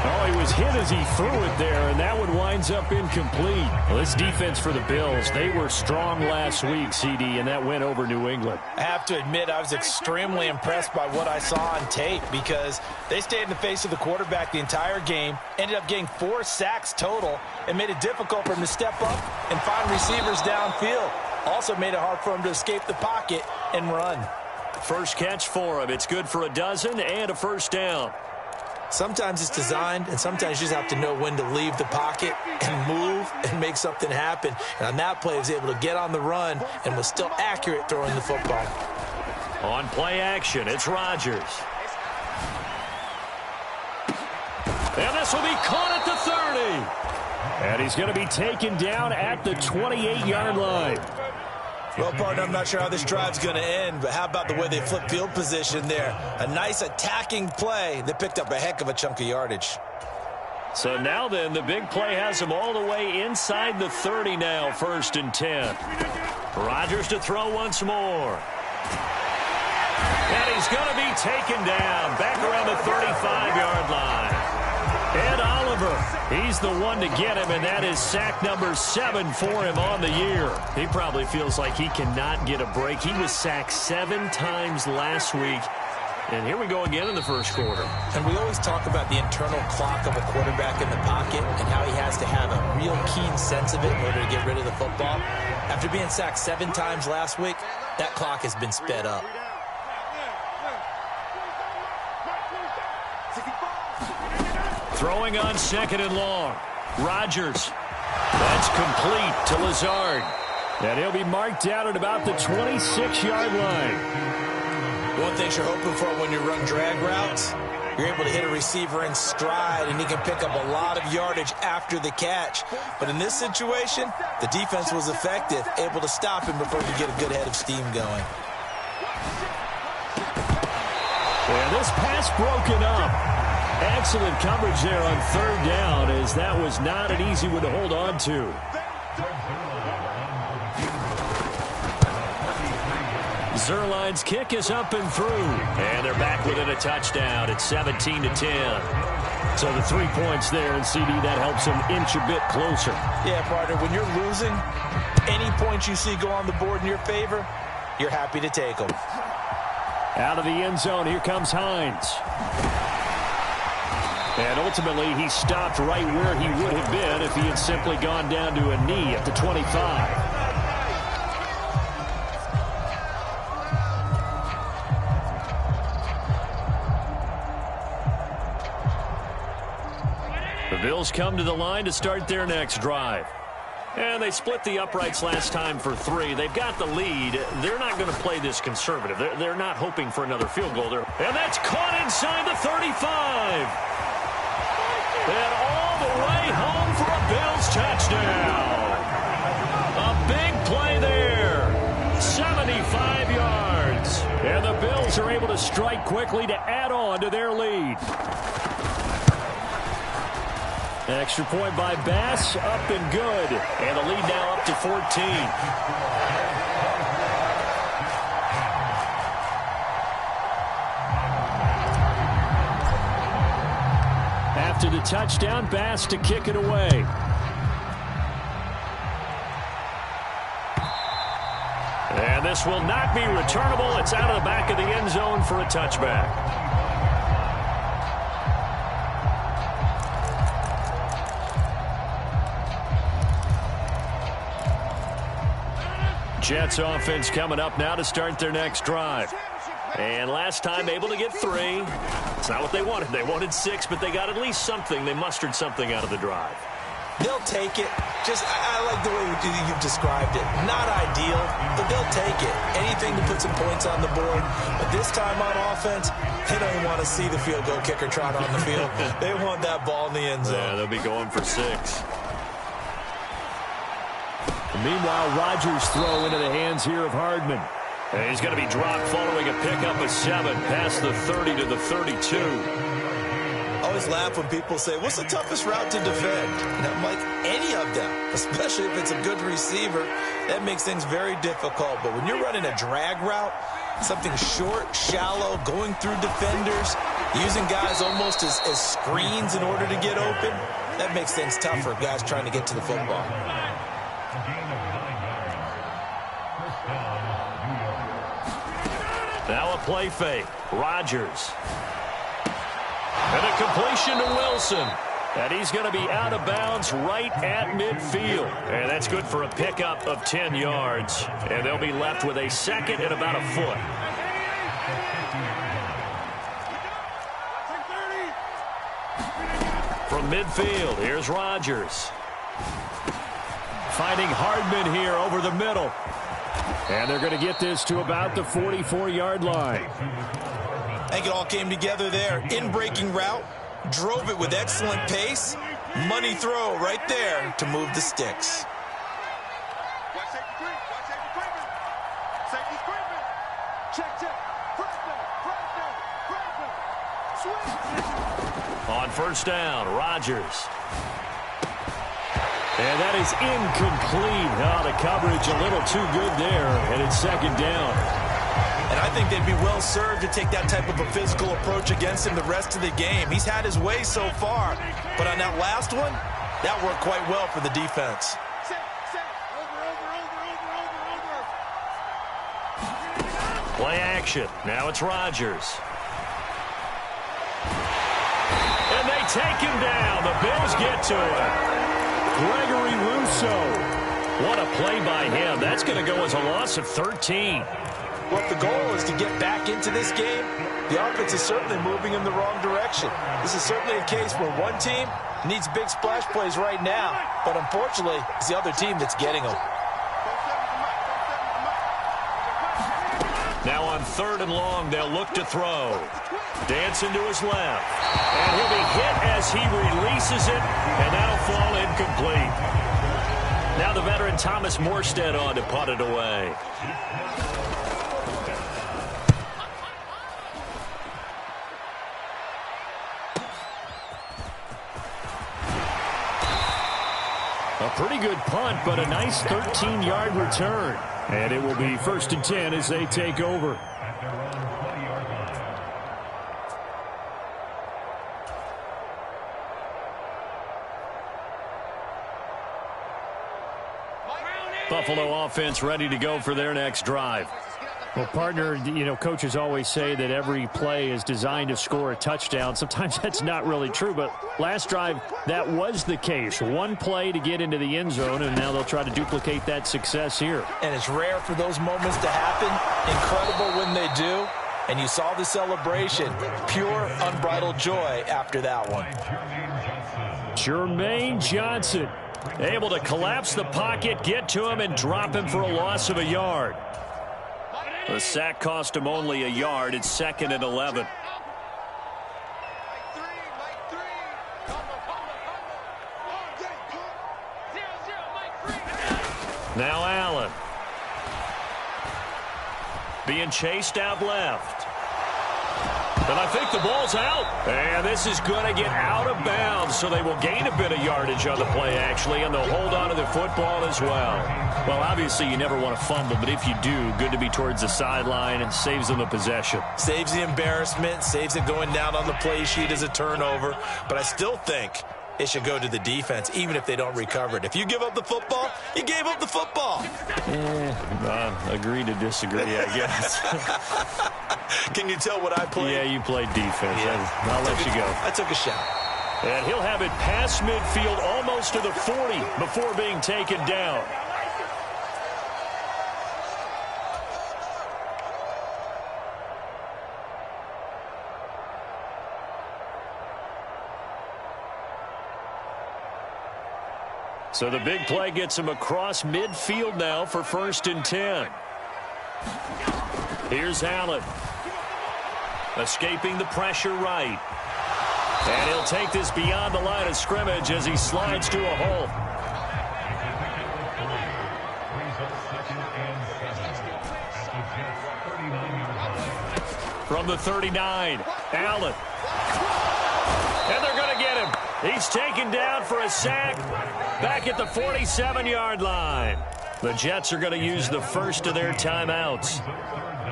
Oh, he was hit as he threw it there, and that one winds up incomplete. Well, this defense for the Bills, they were strong last week, CD, and that went over New England. I have to admit, I was extremely impressed by what I saw on tape because they stayed in the face of the quarterback the entire game, ended up getting 4 sacks total, and made it difficult for him to step up and find receivers downfield. Also made it hard for him to escape the pocket and run. First catch for him. It's good for a dozen and a first down. Sometimes it's designed, and sometimes you just have to know when to leave the pocket and move and make something happen. And on that play, he was able to get on the run and was still accurate throwing the football. On play action, it's Rodgers. And this will be caught at the 30. And he's going to be taken down at the 28-yard line. Well, partner, I'm not sure how this drive's going to end, but how about the way they flip field position there? A nice attacking play that picked up a heck of a chunk of yardage. So now then, the big play has him all the way inside the 30 now, 1st and 10. Rodgers to throw once more. And he's going to be taken down back around the 35-yard line. Ed Oliver, he's the one to get him, and that is sack number 7 for him on the year. He probably feels like he cannot get a break. He was sacked 7 times last week. And here we go again in the first quarter. And we always talk about the internal clock of a quarterback in the pocket and how he has to have a real keen sense of it in order to get rid of the football. After being sacked 7 times last week, that clock has been sped up. Throwing on 2nd and long. Rodgers. That's complete to Lazard. And he'll be marked down at about the 26-yard line. One thing you're hoping for when you run drag routes, you're able to hit a receiver in stride, and he can pick up a lot of yardage after the catch. But in this situation, the defense was effective, able to stop him before he could get a good head of steam going. And this pass broken up. Excellent coverage there on third down, as that was not an easy one to hold on to. Zerline's kick is up and through. And they're back within a touchdown. It's 17-10. So the 3 points there, and CD, that helps them inch a bit closer. Yeah, partner, when you're losing, any points you see go on the board in your favor, you're happy to take them. Out of the end zone, here comes Hines. And ultimately, he stopped right where he would have been if he had simply gone down to a knee at the 25. The Bills come to the line to start their next drive. And they split the uprights last time for 3. They've got the lead. They're not going to play this conservative. They're not hoping for another field goal there. And that's caught inside the 35. And all the way home for a Bills touchdown. A big play there. 75 yards. And the Bills are able to strike quickly to add on to their lead. Extra point by Bass, up and good. And the lead now up to 14. After the touchdown, Bass to kick it away. And this will not be returnable. It's out of the back of the end zone for a touchback. Jets offense coming up now to start their next drive. And last time able to get 3. It's not what they wanted. They wanted 6, but they got at least something. They mustered something out of the drive. They'll take it. I like the way you've described it. Not ideal, but they'll take it. Anything to put some points on the board. But this time on offense, they don't even want to see the field goal kicker trot on the field. They want that ball in the end zone. Yeah, they'll be going for 6. Meanwhile, Rodgers' throw into the hands here of Hardman. And he's going to be dropped following a pickup of 7 past the 30 to the 32. I always laugh when people say, what's the toughest route to defend? And I'm like, any of them, especially if it's a good receiver. That makes things very difficult. But when you're running a drag route, something short, shallow, going through defenders, using guys almost as screens in order to get open, that makes things tough for guys trying to get to the football. Now a play fake. Rodgers. And a completion to Wilson. And he's going to be out of bounds right at midfield. And that's good for a pickup of 10 yards. And they'll be left with a second and about a foot. From midfield, here's Rodgers. Finding Hardman here over the middle. And they're going to get this to about the 44-yard line. I think it all came together there. In-breaking route, drove it with excellent pace. Money throw right there to move the sticks. On first down, Rodgers. And that is incomplete. Oh, the coverage a little too good there, and it's second down. And I think they'd be well served to take that type of a physical approach against him the rest of the game. He's had his way so far, but on that last one, that worked quite well for the defense. Play action. Now it's Rodgers. And they take him down. The Bills get to him. Gregory Rousseau. What a play by him. That's going to go as a loss of 13. Well, if the goal is to get back into this game, the offense is certainly moving in the wrong direction. This is certainly a case where one team needs big splash plays right now, but unfortunately, it's the other team that's getting them. Now on third and long, they'll look to throw. Dancing to his left. And he'll be hit as he releases it, and that'll fall incomplete. Now the veteran Thomas Morstead on to punt it away. A pretty good punt, but a nice 13-yard return. And it will be 1st and 10 as they take over. Buffalo offense ready to go for their next drive. Well, partner, you know, coaches always say that every play is designed to score a touchdown. Sometimes that's not really true, but last drive, that was the case. One play to get into the end zone, and now they'll try to duplicate that success here. And it's rare for those moments to happen. Incredible when they do. And you saw the celebration. Pure, unbridled joy after that one. Jermaine Johnson able to collapse the pocket, get to him, and drop him for a loss of a yard. The sack cost him only a yard. It's 2nd and 11. Now Allen. Being chased out left. And I think the ball's out. And this is going to get out of bounds, so they will gain a bit of yardage on the play, actually, and they'll hold on to the football as well. Well, obviously, you never want to fumble, but if you do, good to be towards the sideline. It saves them the possession. Saves the embarrassment, saves it going down on the play sheet as a turnover. But I still think it should go to the defense, even if they don't recover it. If you give up the football, you gave up the football. Agree to disagree, I guess. Can you tell what I played? Yeah, you played defense. Yeah. I'll let you go. I took a shot. And he'll have it past midfield, almost to the 40 before being taken down. So the big play gets him across midfield now for 1st and 10. Here's Allen. Escaping the pressure right. And he'll take this beyond the line of scrimmage as he slides to a hole. From the 39, Allen. And they're going to get him. He's taken down for a sack back at the 47-yard line. The Jets are going to use the first of their timeouts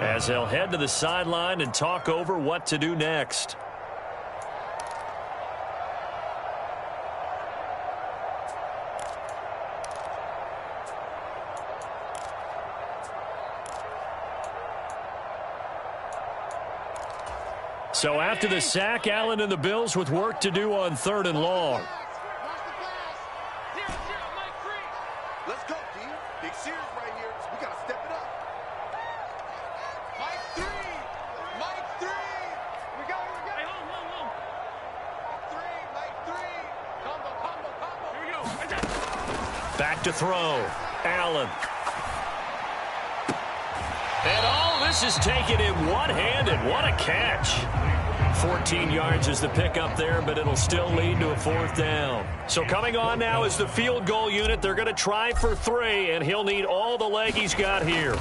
as they'll head to the sideline and talk over what to do next. So after the sack, Allen and the Bills with work to do on 3rd and long. Let's go, D. Big series right here. We got to step it up. Mike 3. Mike 3. We got it. Hey, hold. Mike 3. Combo. Here we go. Back to throw. Allen. And all this is taken in one-handed. What a catch. 14 yards is the pickup there, but it'll still lead to a 4th down. So coming on now is the field goal unit. They're going to try for 3, and he'll need all the leg he's got here.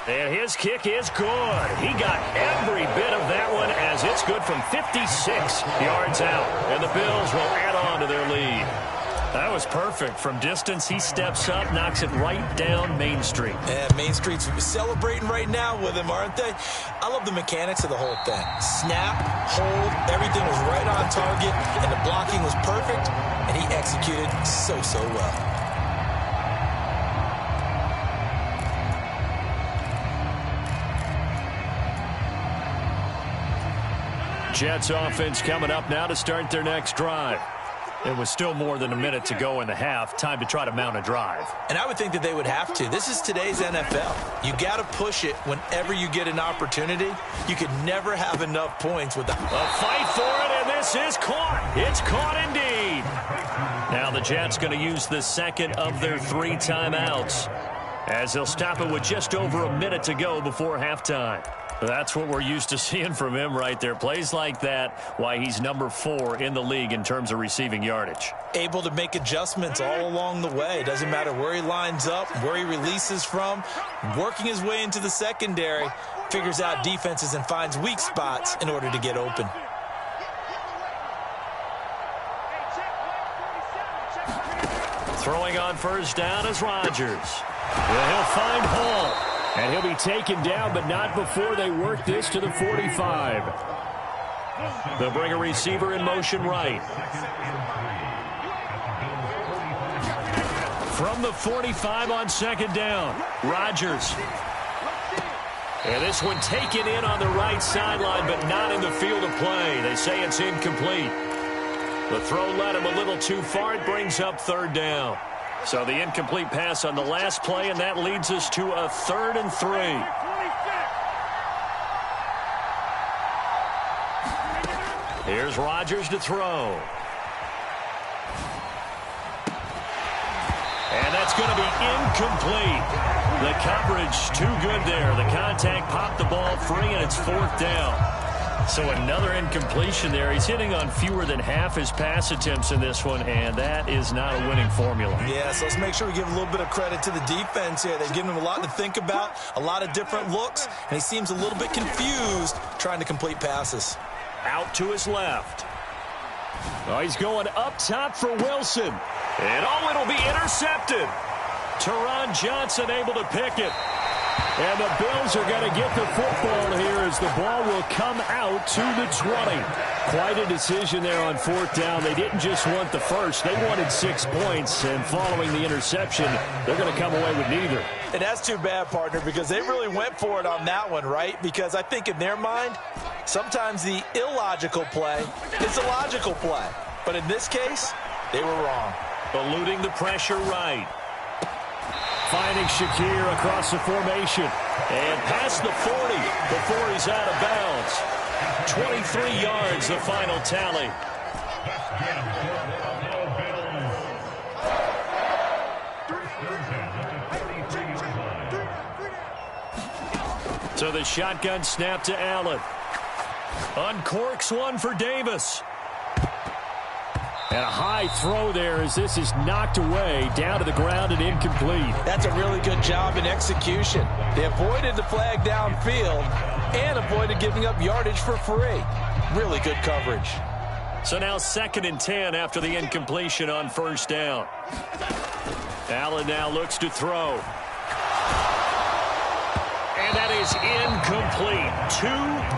And his kick is good. He got every bit of that one as it's good from 56 yards out. And the Bills will add on to their lead. That was perfect. From distance, he steps up, knocks it right down Main Street. And Main Street's celebrating right now with him, aren't they? I love the mechanics of the whole thing. Snap, hold, everything was right on target, and the blocking was perfect, and he executed so well. Jets offense coming up now to start their next drive. It was still more than a minute to go in the half. Time to try to mount a drive. And I would think that they would have to. This is today's NFL. You got to push it whenever you get an opportunity. You could never have enough points with that. A fight for it, and this is caught. It's caught indeed. Now the Jets going to use the second of their 3 timeouts as they'll stop it with just over a minute to go before halftime. That's what we're used to seeing from him right there. Plays like that, why he's number 4 in the league in terms of receiving yardage. Able to make adjustments all along the way. Doesn't matter where he lines up, where he releases from. Working his way into the secondary, figures out defenses and finds weak spots in order to get open. Throwing on first down is Rodgers. Well, he'll find Hall. And he'll be taken down, but not before they work this to the 45. They'll bring a receiver in motion right. From the 45 on second down, Rodgers. And this one taken in on the right sideline, but not in the field of play. They say it's incomplete. The throw led him a little too far. It brings up third down. So the incomplete pass on the last play, and that leads us to a 3rd and 3. Here's Rodgers to throw. And that's going to be incomplete. The coverage too good there. The contact popped the ball free, and it's 4th down. So another incompletion there. He's hitting on fewer than half his pass attempts in this one, and that is not a winning formula. Yeah, so let's make sure we give a little bit of credit to the defense here. They've given him a lot to think about, a lot of different looks, and he seems a little bit confused trying to complete passes. Out to his left. Oh, he's going up top for Wilson. And it'll be intercepted. Teron Johnson able to pick it. And the Bills are going to get the football here as the ball will come out to the 20. Quite a decision there on 4th down. They didn't just want the first. They wanted 6 points. And following the interception, they're going to come away with neither. And that's too bad, partner, because they really went for it on that one, right? Because I think in their mind, sometimes the illogical play is a logical play. But in this case, they were wrong. Eluding the pressure right. Finding Shakir across the formation. And past the 40 before he's out of bounds. 23 yards, the final tally. So the shotgun snap to Allen. Uncorks one for Davis. And a high throw there as this is knocked away, down to the ground and incomplete. That's a really good job in execution. They avoided the flag downfield and avoided giving up yardage for free. Really good coverage. So now 2nd and 10 after the incompletion on first down. Allen now looks to throw. And that is incomplete. 2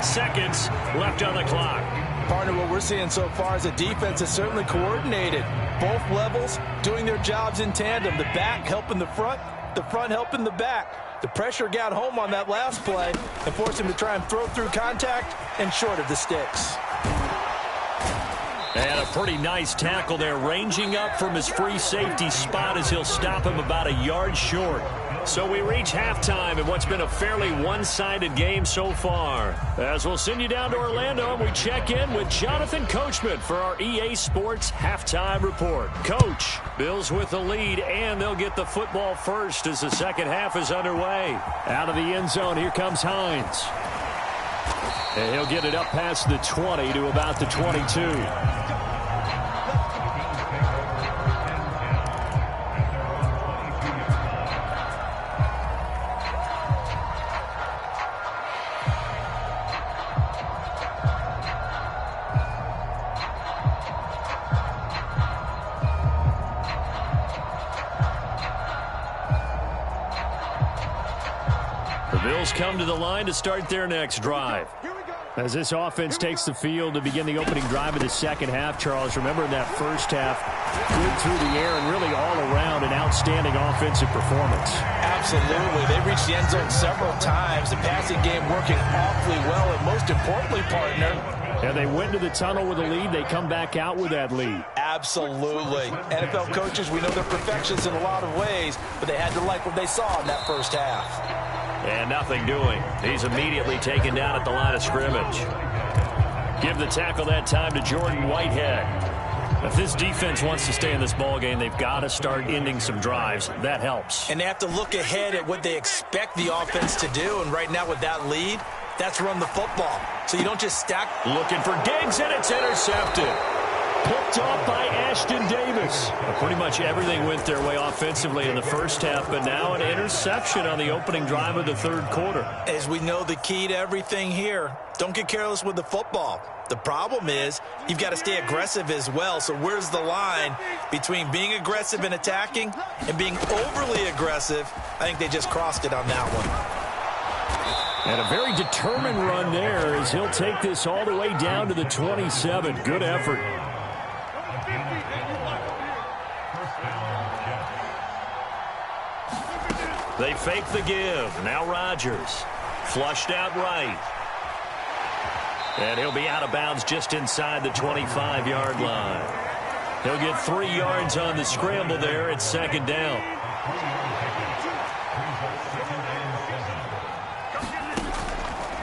seconds left on the clock. Partner, what we're seeing so far is the defense is certainly coordinated. Both levels doing their jobs in tandem. The back helping the front helping the back. The pressure got home on that last play and forced him to try and throw through contact and short of the sticks. And a pretty nice tackle there, ranging up from his free safety spot as he'll stop him about a yard short. So we reach halftime in what's been a fairly one-sided game so far. As we'll send you down to Orlando, and we check in with Jonathan Coachman for our EA Sports Halftime Report. Coach, Bills with the lead, and they'll get the football first as the second half is underway. Out of the end zone, here comes Hines. And he'll get it up past the 20 to about the 22. Bills come to the line to start their next drive. As this offense takes the field to begin the opening drive of the second half, Charles, remember in that first half, good through the air and really all around an outstanding offensive performance. Absolutely. They reached the end zone several times. The passing game working awfully well, and most importantly, partner, and they went to the tunnel with a lead. They come back out with that lead. Absolutely. NFL coaches, we know they're perfectionists in a lot of ways, but they had to like what they saw in that first half. And nothing doing. He's immediately taken down at the line of scrimmage. Give the tackle that time to Jordan Whitehead. If this defense wants to stay in this ballgame, they've got to start ending some drives. That helps. And they have to look ahead at what they expect the offense to do. And right now with that lead, that's run the football. So you don't just stack. Looking for Diggs, and it's intercepted. Picked off by Ashton Davis. Pretty much everything went their way offensively in the first half, but now an interception on the opening drive of the third quarter. As we know, the key to everything here, don't get careless with the football. The problem is you've got to stay aggressive as well. So where's the line between being aggressive and attacking and being overly aggressive? I think they just crossed it on that one. And a very determined run there as he'll take this all the way down to the 27. Good effort. They fake the give. Now Rodgers. Flushed out right. And he'll be out of bounds just inside the 25-yard line. He'll get 3 yards on the scramble there at second down.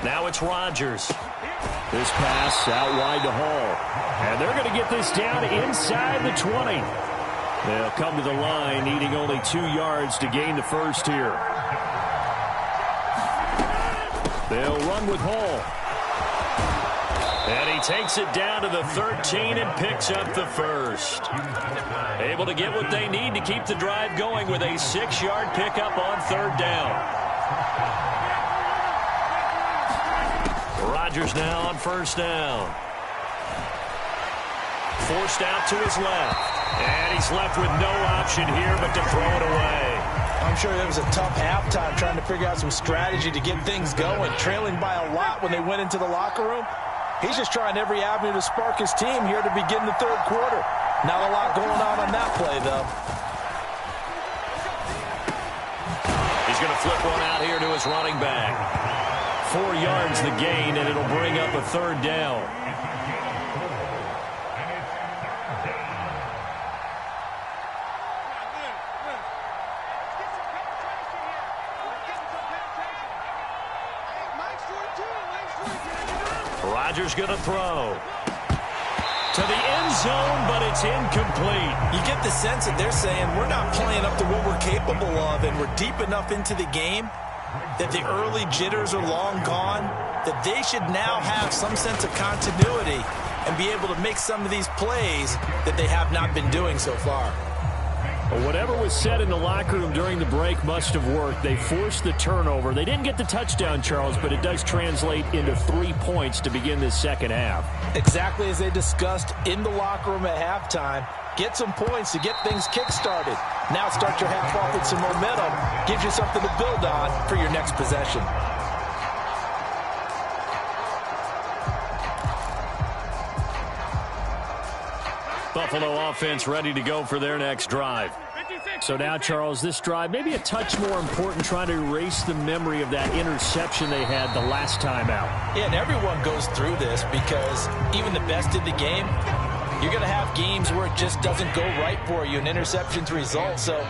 Now it's Rodgers. This pass out wide to Hall. And they're going to get this down inside the 20. They'll come to the line, needing only 2 yards to gain the first here. They'll run with Hall. And he takes it down to the 13 and picks up the first. Able to get what they need to keep the drive going with a 6-yard pickup on third down. Rodgers now on first down. Forced out to his left. And he's left with no option here but to throw it away. I'm sure it was a tough halftime trying to figure out some strategy to get things going. Trailing by a lot when they went into the locker room. He's just trying every avenue to spark his team here to begin the third quarter. Not a lot going on that play, though. He's going to flip one out here to his running back. 4 yards the gain, and it'll bring up a third down. Rodgers going to throw to the end zone, but it's incomplete. You get the sense that they're saying we're not playing up to what we're capable of, and we're deep enough into the game that the early jitters are long gone, that they should now have some sense of continuity and be able to make some of these plays that they have not been doing so far. Well, whatever was said in the locker room during the break must have worked. They forced the turnover. They didn't get the touchdown, Charles, but it does translate into 3 points to begin this second half. Exactly as they discussed in the locker room at halftime. Get some points to get things kick-started. Now start your half off with some momentum. Gives you something to build on for your next possession. Buffalo offense ready to go for their next drive. So now, Charles, this drive maybe a touch more important, trying to erase the memory of that interception they had the last time out. Yeah, and everyone goes through this because even the best in the game, you're going to have games where it just doesn't go right for you, and interceptions result. So,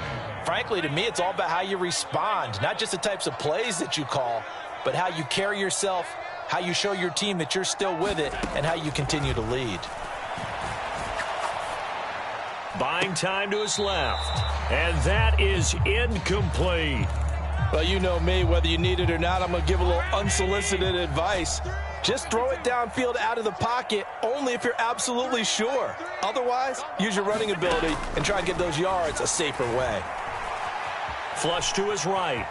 frankly, to me, it's all about how you respond, not just the types of plays that you call, but how you carry yourself, how you show your team that you're still with it, and how you continue to lead. Buying time to his left. And that is incomplete. Well, you know me, whether you need it or not, I'm going to give a little unsolicited advice. Just throw it downfield out of the pocket only if you're absolutely sure. Otherwise, use your running ability and try and get those yards a safer way. Flush to his right.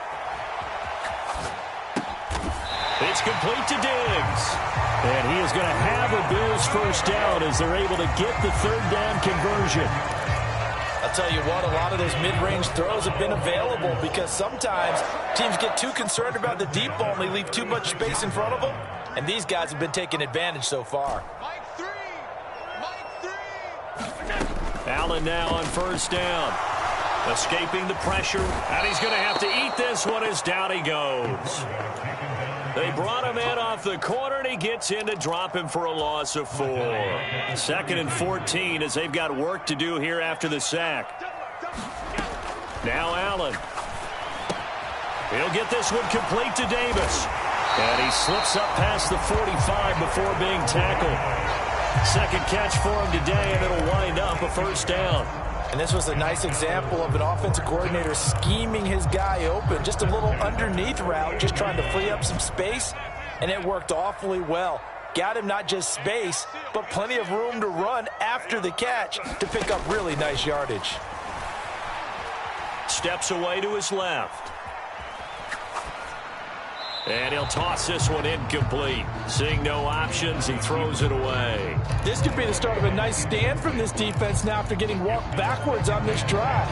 It's complete to Diggs. And he is going to have a Bills first down as they're able to get the third down conversion. I'll tell you what, a lot of those mid-range throws have been available because sometimes teams get too concerned about the deep ball and they leave too much space in front of them. And these guys have been taking advantage so far. Allen now on first down. Escaping the pressure. And he's going to have to eat this one as down he goes. They brought him in off the corner, and he gets in to drop him for a loss of 4. 2nd and 14 as they've got work to do here after the sack. Now Allen. He'll get this one complete to Davis. And he slips up past the 45 before being tackled. Second catch for him today, and it'll wind up a first down. And this was a nice example of an offensive coordinator scheming his guy open. Just a little underneath route, just trying to free up some space, and it worked awfully well. got him not just space, but plenty of room to run after the catch to pick up really nice yardage. Steps away to his left. And he'll toss this one incomplete. Seeing no options, he throws it away. This could be the start of a nice stand from this defense now after getting walked backwards on this drive.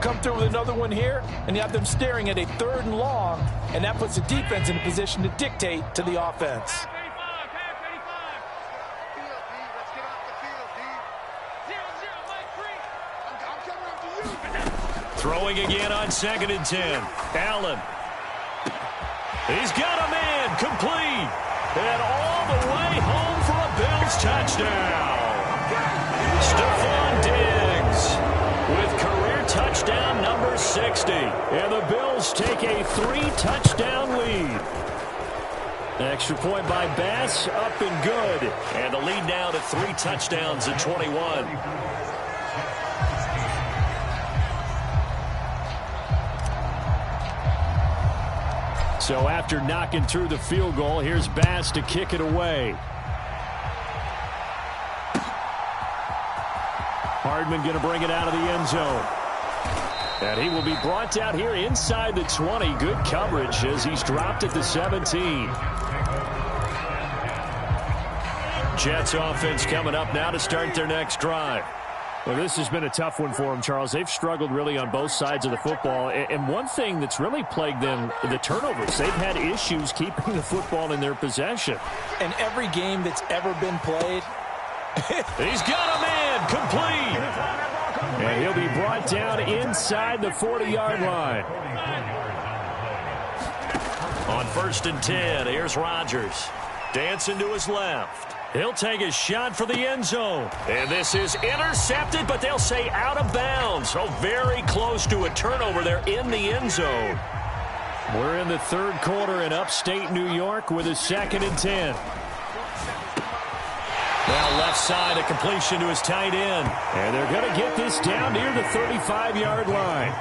Come through with another one here, and you have them staring at a 3rd and long, and that puts the defense in a position to dictate to the offense. Throwing again on 2nd and 10. Allen. He's got a man, complete, and all the way home for a Bills touchdown. Stephon Diggs with career touchdown number 60, and the Bills take a 3-touchdown lead. Extra point by Bass, up and good, and the lead now to 3 touchdowns at 21. So after knocking through the field goal, here's Bass to kick it away. Hardman going to bring it out of the end zone. And he will be brought down here inside the 20. Good coverage as he's dropped at the 17. Jets offense coming up now to start their next drive. Well, this has been a tough one for them, Charles. They've struggled really on both sides of the football. And one thing that's really plagued them, the turnovers. They've had issues keeping the football in their possession. And every game that's ever been played. He's got a man, complete. And he'll be brought down inside the 40-yard line. On 1st and 10, here's Rodgers. Dancing to his left. He'll take a shot for the end zone. And this is intercepted, but they'll say out of bounds. So very close to a turnover there in the end zone. We're in the 3rd quarter in upstate New York with a 2nd and 10. Now left side, a completion to his tight end. And they're going to get this down near the 35-yard line.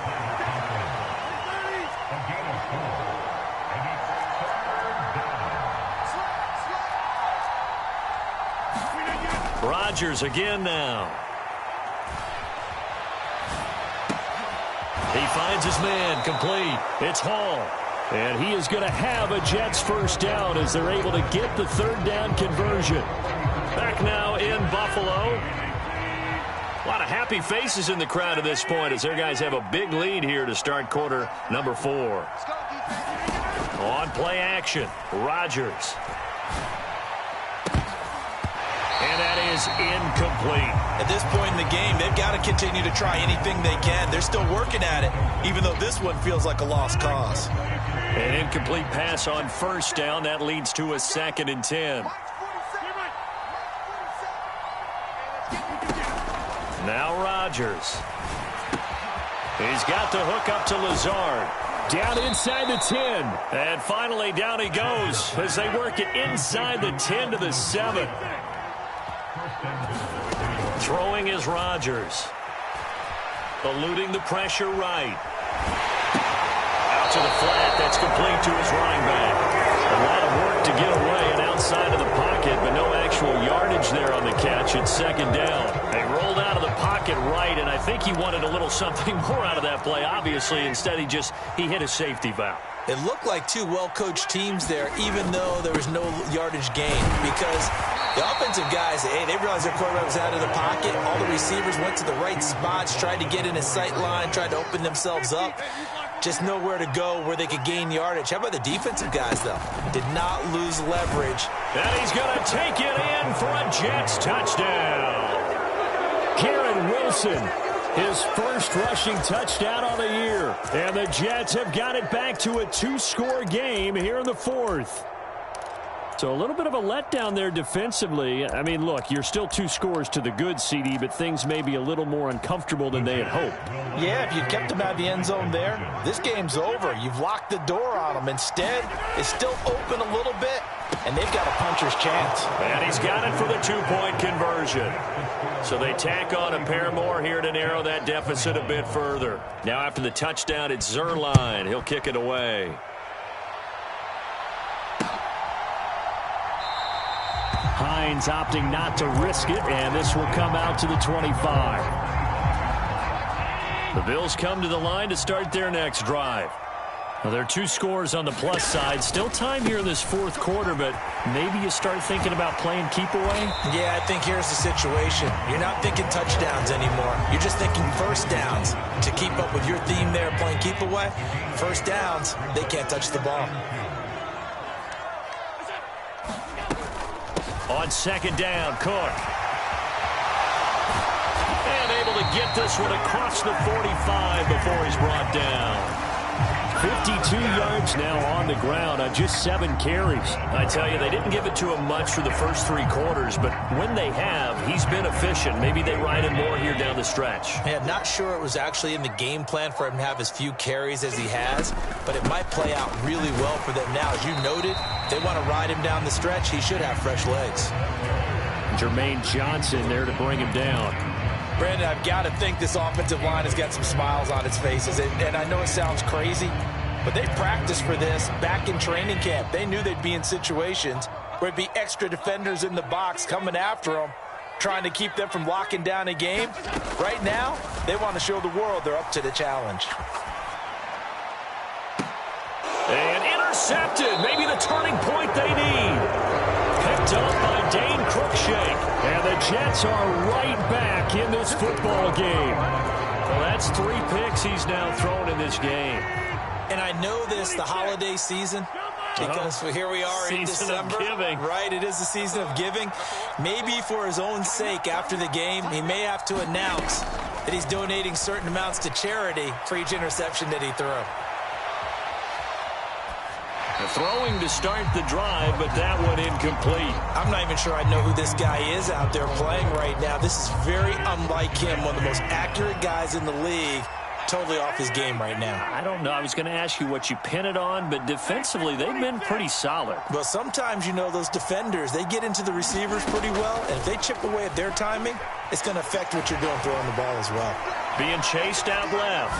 Rodgers again now. He finds his man, complete. It's Hall. And he is going to have a Jets first down as they're able to get the 3rd down conversion. Back now in Buffalo. A lot of happy faces in the crowd at this point as their guys have a big lead here to start quarter number 4. On play action, Rodgers. And that is incomplete. At this point in the game, they've got to continue to try anything they can. They're still working at it, even though this one feels like a lost cause. An incomplete pass on 1st down. That leads to a 2nd and 10. Now Rodgers. He's got the hook up to Lazard. Down inside the 10. And finally down he goes as they work it inside the 10 to the 7. Throwing is Rodgers. Eluding the pressure right. Out to the flat. That's complete to his running back. A lot of work to get away and outside of the pocket, but no actual yardage there on the catch. It's 2nd down. They rolled out of the pocket right, and I think he wanted a little something more out of that play, obviously. Instead, he hit a safety valve. It looked like 2 well-coached teams there, even though there was no yardage gain, because the offensive guys, hey, they realized their quarterback was out of the pocket. All the receivers went to the right spots, tried to get in his sight line, tried to open themselves up. Just nowhere to go where they could gain yardage. How about the defensive guys, though? Did not lose leverage. And he's going to take it in for a Jets touchdown. Karen Wilson, his first rushing touchdown on the year. And the Jets have got it back to a 2-score game here in the 4th. So a little bit of a letdown there defensively. I mean, look, you're still 2 scores to the good, CD, but things may be a little more uncomfortable than they had hoped. Yeah, if you kept them out of the end zone there, this game's over. You've locked the door on them. Instead, it's still open a little bit, and they've got a puncher's chance. And he's got it for the 2-point conversion. So they tack on a pair more here to narrow that deficit a bit further. Now after the touchdown, it's Zerline. He'll kick it away. Hines opting not to risk it, and this will come out to the 25. The Bills come to the line to start their next drive. Well, there are 2 scores on the plus side. Still time here in this fourth quarter, but maybe you start thinking about playing keep away? Yeah, I think here's the situation. You're not thinking touchdowns anymore. You're just thinking first downs. To keep up with your theme there, playing keep away, first downs, they can't touch the ball. On second down, Cook. And able to get this one across the 45 before he's brought down. 52 yards now on the ground on just 7 carries. I tell you, they didn't give it to him much for the first 3 quarters, but when they have, he's been efficient. Maybe they ride him more here down the stretch. Yeah, not sure it was actually in the game plan for him to have as few carries as he has, but it might play out really well for them now. As you noted, they want to ride him down the stretch. He should have fresh legs. Jermaine Johnson there to bring him down. Brandon, I've got to think this offensive line has got some smiles on its faces. And I know it sounds crazy, but they practiced for this back in training camp. They knew they'd be in situations where it'd be extra defenders in the box coming after them, trying to keep them from locking down a game. Right now, they want to show the world they're up to the challenge. And intercepted. Maybe the turning point they need. Picked up by Dane Cruikshank. And the Jets are right back in this football game. Well, that's 3 picks he's now thrown in this game. And I know this, the holiday season, because here we are in December. Season of giving. Right, it is the season of giving. Maybe for his own sake after the game, he may have to announce that he's donating certain amounts to charity for each interception that he threw. Throwing to start the drive, but that one incomplete. I'm not even sure I know who this guy is out there playing right now. This is very unlike him, one of the most accurate guys in the league. Totally off his game right now. I don't know. I was going to ask you what you pin it on, but defensively, they've been pretty solid. Well, sometimes, you know, those defenders, they get into the receivers pretty well, and if they chip away at their timing, it's going to affect what you're doing throwing the ball as well. Being chased out left.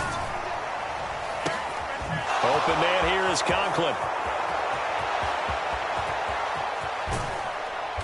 Open man here is Conklin.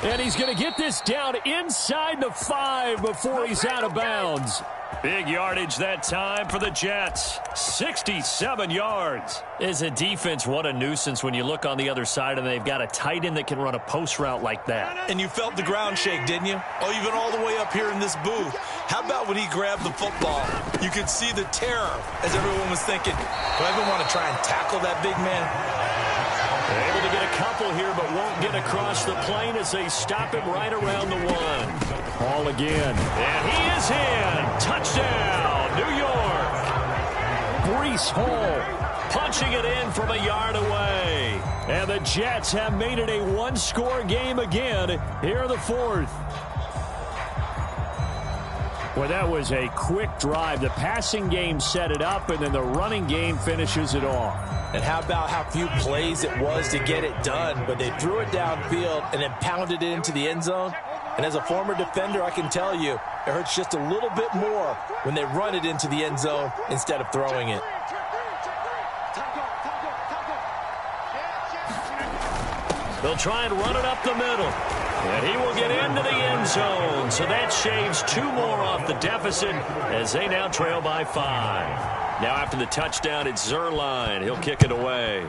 And he's going to get this down inside the 5 before he's out of bounds. Big yardage that time for the Jets. 67 yards. As a defense, what a nuisance when you look on the other side and they've got a tight end that can run a post route like that. And you felt the ground shake, didn't you? Oh, you've been all the way up here in this booth. How about when he grabbed the football? You could see the terror as everyone was thinking, do I even want to try and tackle that big man? They're able to get a couple here, but won't get across the plane as they stop him right around the 1. Ball again. And he is in. Touchdown, New York. Breece Hall punching it in from a yard away. And the Jets have made it a 1-score game again here in the 4th. Well, that was a quick drive. The passing game set it up, and then the running game finishes it off. And how about how few plays it was to get it done, but they threw it downfield and then pounded it into the end zone. And as a former defender, I can tell you, it hurts just a little bit more when they run it into the end zone instead of throwing it. They'll try and run it up the middle. And he will get into the end zone. So that shaves 2 more off the deficit as they now trail by 5. Now after the touchdown, it's Zerline. He'll kick it away.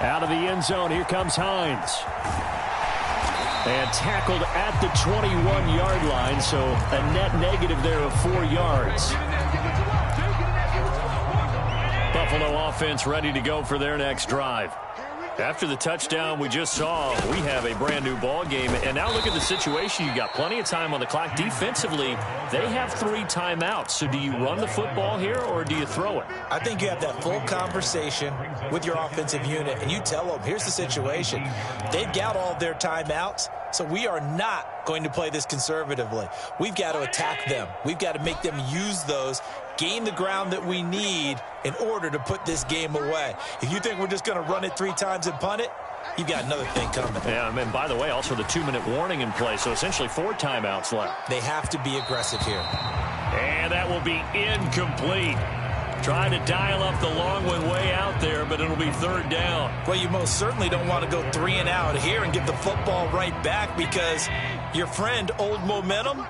Out of the end zone, here comes Hines. And tackled at the 21-yard line, so a net negative there of 4 yards. Buffalo offense ready to go for their next drive. After the touchdown we just saw, we have a brand new ball game. And now look at the situation. You got plenty of time on the clock. Defensively, they have 3 timeouts. So do you run the football here or do you throw it? I think you have that full conversation with your offensive unit, and you tell them, here's the situation. They've got all of their timeouts, so we are not going to play this conservatively. We've got to attack them. We've got to make them use those, gain the ground that we need in order to put this game away. If you think we're just going to run it 3 times and punt it, you've got another thing coming. Yeah, and by the way, also the 2-minute warning in play, so essentially 4 timeouts left. They have to be aggressive here. And that will be incomplete. Trying to dial up the long one way out there, but it'll be third down. Well, you most certainly don't want to go 3 and out here and get the football right back, because your friend, Old Momentum,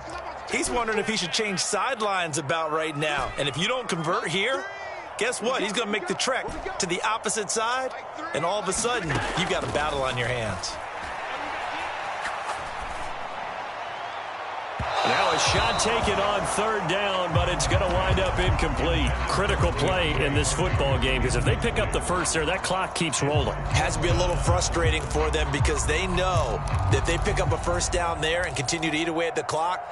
he's wondering if he should change sidelines about right now. And if you don't convert here, guess what? He's going to make the trek to the opposite side, and all of a sudden, you've got a battle on your hands. Now a shot taken on third down, but it's going to wind up incomplete. Critical play in this football game, because if they pick up the first there, that clock keeps rolling. Has to be a little frustrating for them, because they know that if they pick up a first down there and continue to eat away at the clock,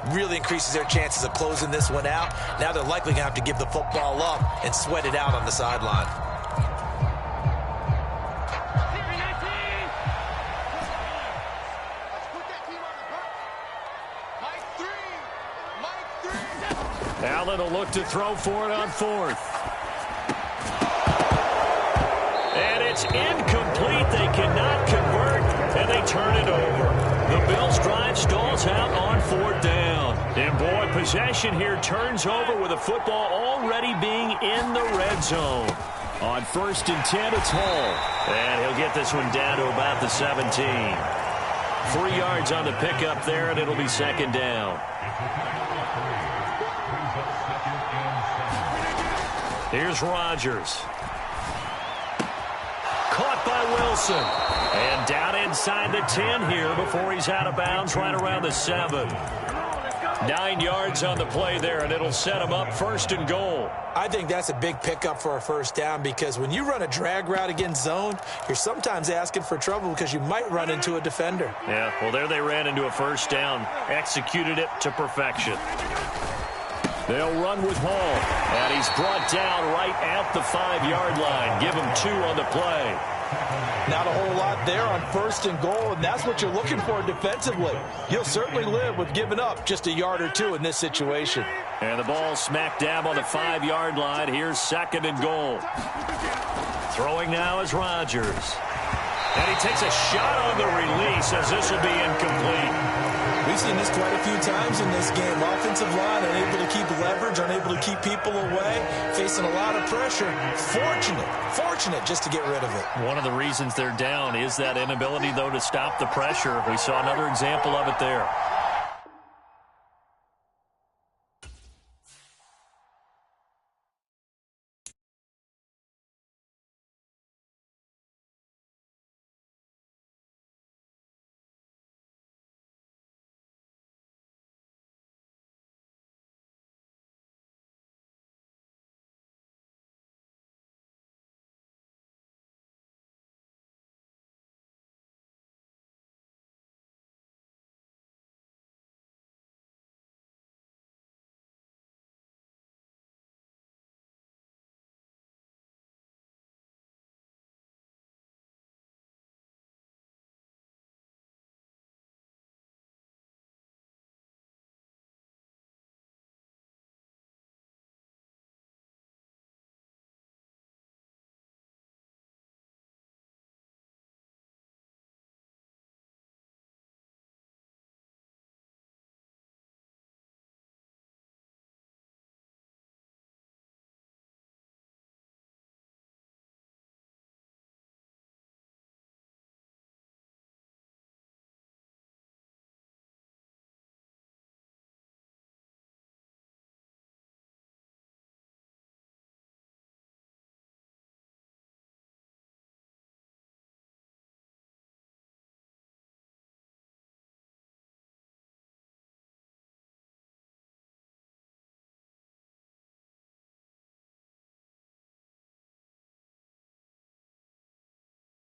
really increases their chances of closing this one out. Now they're likely going to have to give the football up and sweat it out on the sideline. Allen will look to throw for it on fourth. And it's incomplete. They cannot convert, and they turn it over. The Bills' drive stalls out on fourth down. And, boy, possession here turns over with the football already being in the red zone. On 1st and 10, it's Hall. And he'll get this one down to about the 17. 3 yards on the pickup there, and it'll be second down. Here's Rodgers. Caught by Wilson. And down inside the 10 here before he's out of bounds right around the 7. 9 yards on the play there, and it'll set him up 1st and goal. I think that's a big pickup for a first down, because when you run a drag route against zone, you're sometimes asking for trouble because you might run into a defender. Yeah, well, there they ran into a first down. Executed it to perfection. They'll run with Hall, and he's brought down right at the 5-yard line. Give him 2 on the play. Not a whole lot there on 1st and goal, and that's what you're looking for defensively. You'll certainly live with giving up just a yard or 2 in this situation. And the ball smack dab on the 5-yard line. Here's 2nd and goal. Throwing now is Rodgers. And he takes a shot on the release, as this will be incomplete. We've seen this quite a few times in this game. Offensive line unable to keep leverage, unable to keep people away, facing a lot of pressure. Fortunate just to get rid of it. One of the reasons they're down is that inability, though, to stop the pressure. We saw another example of it there.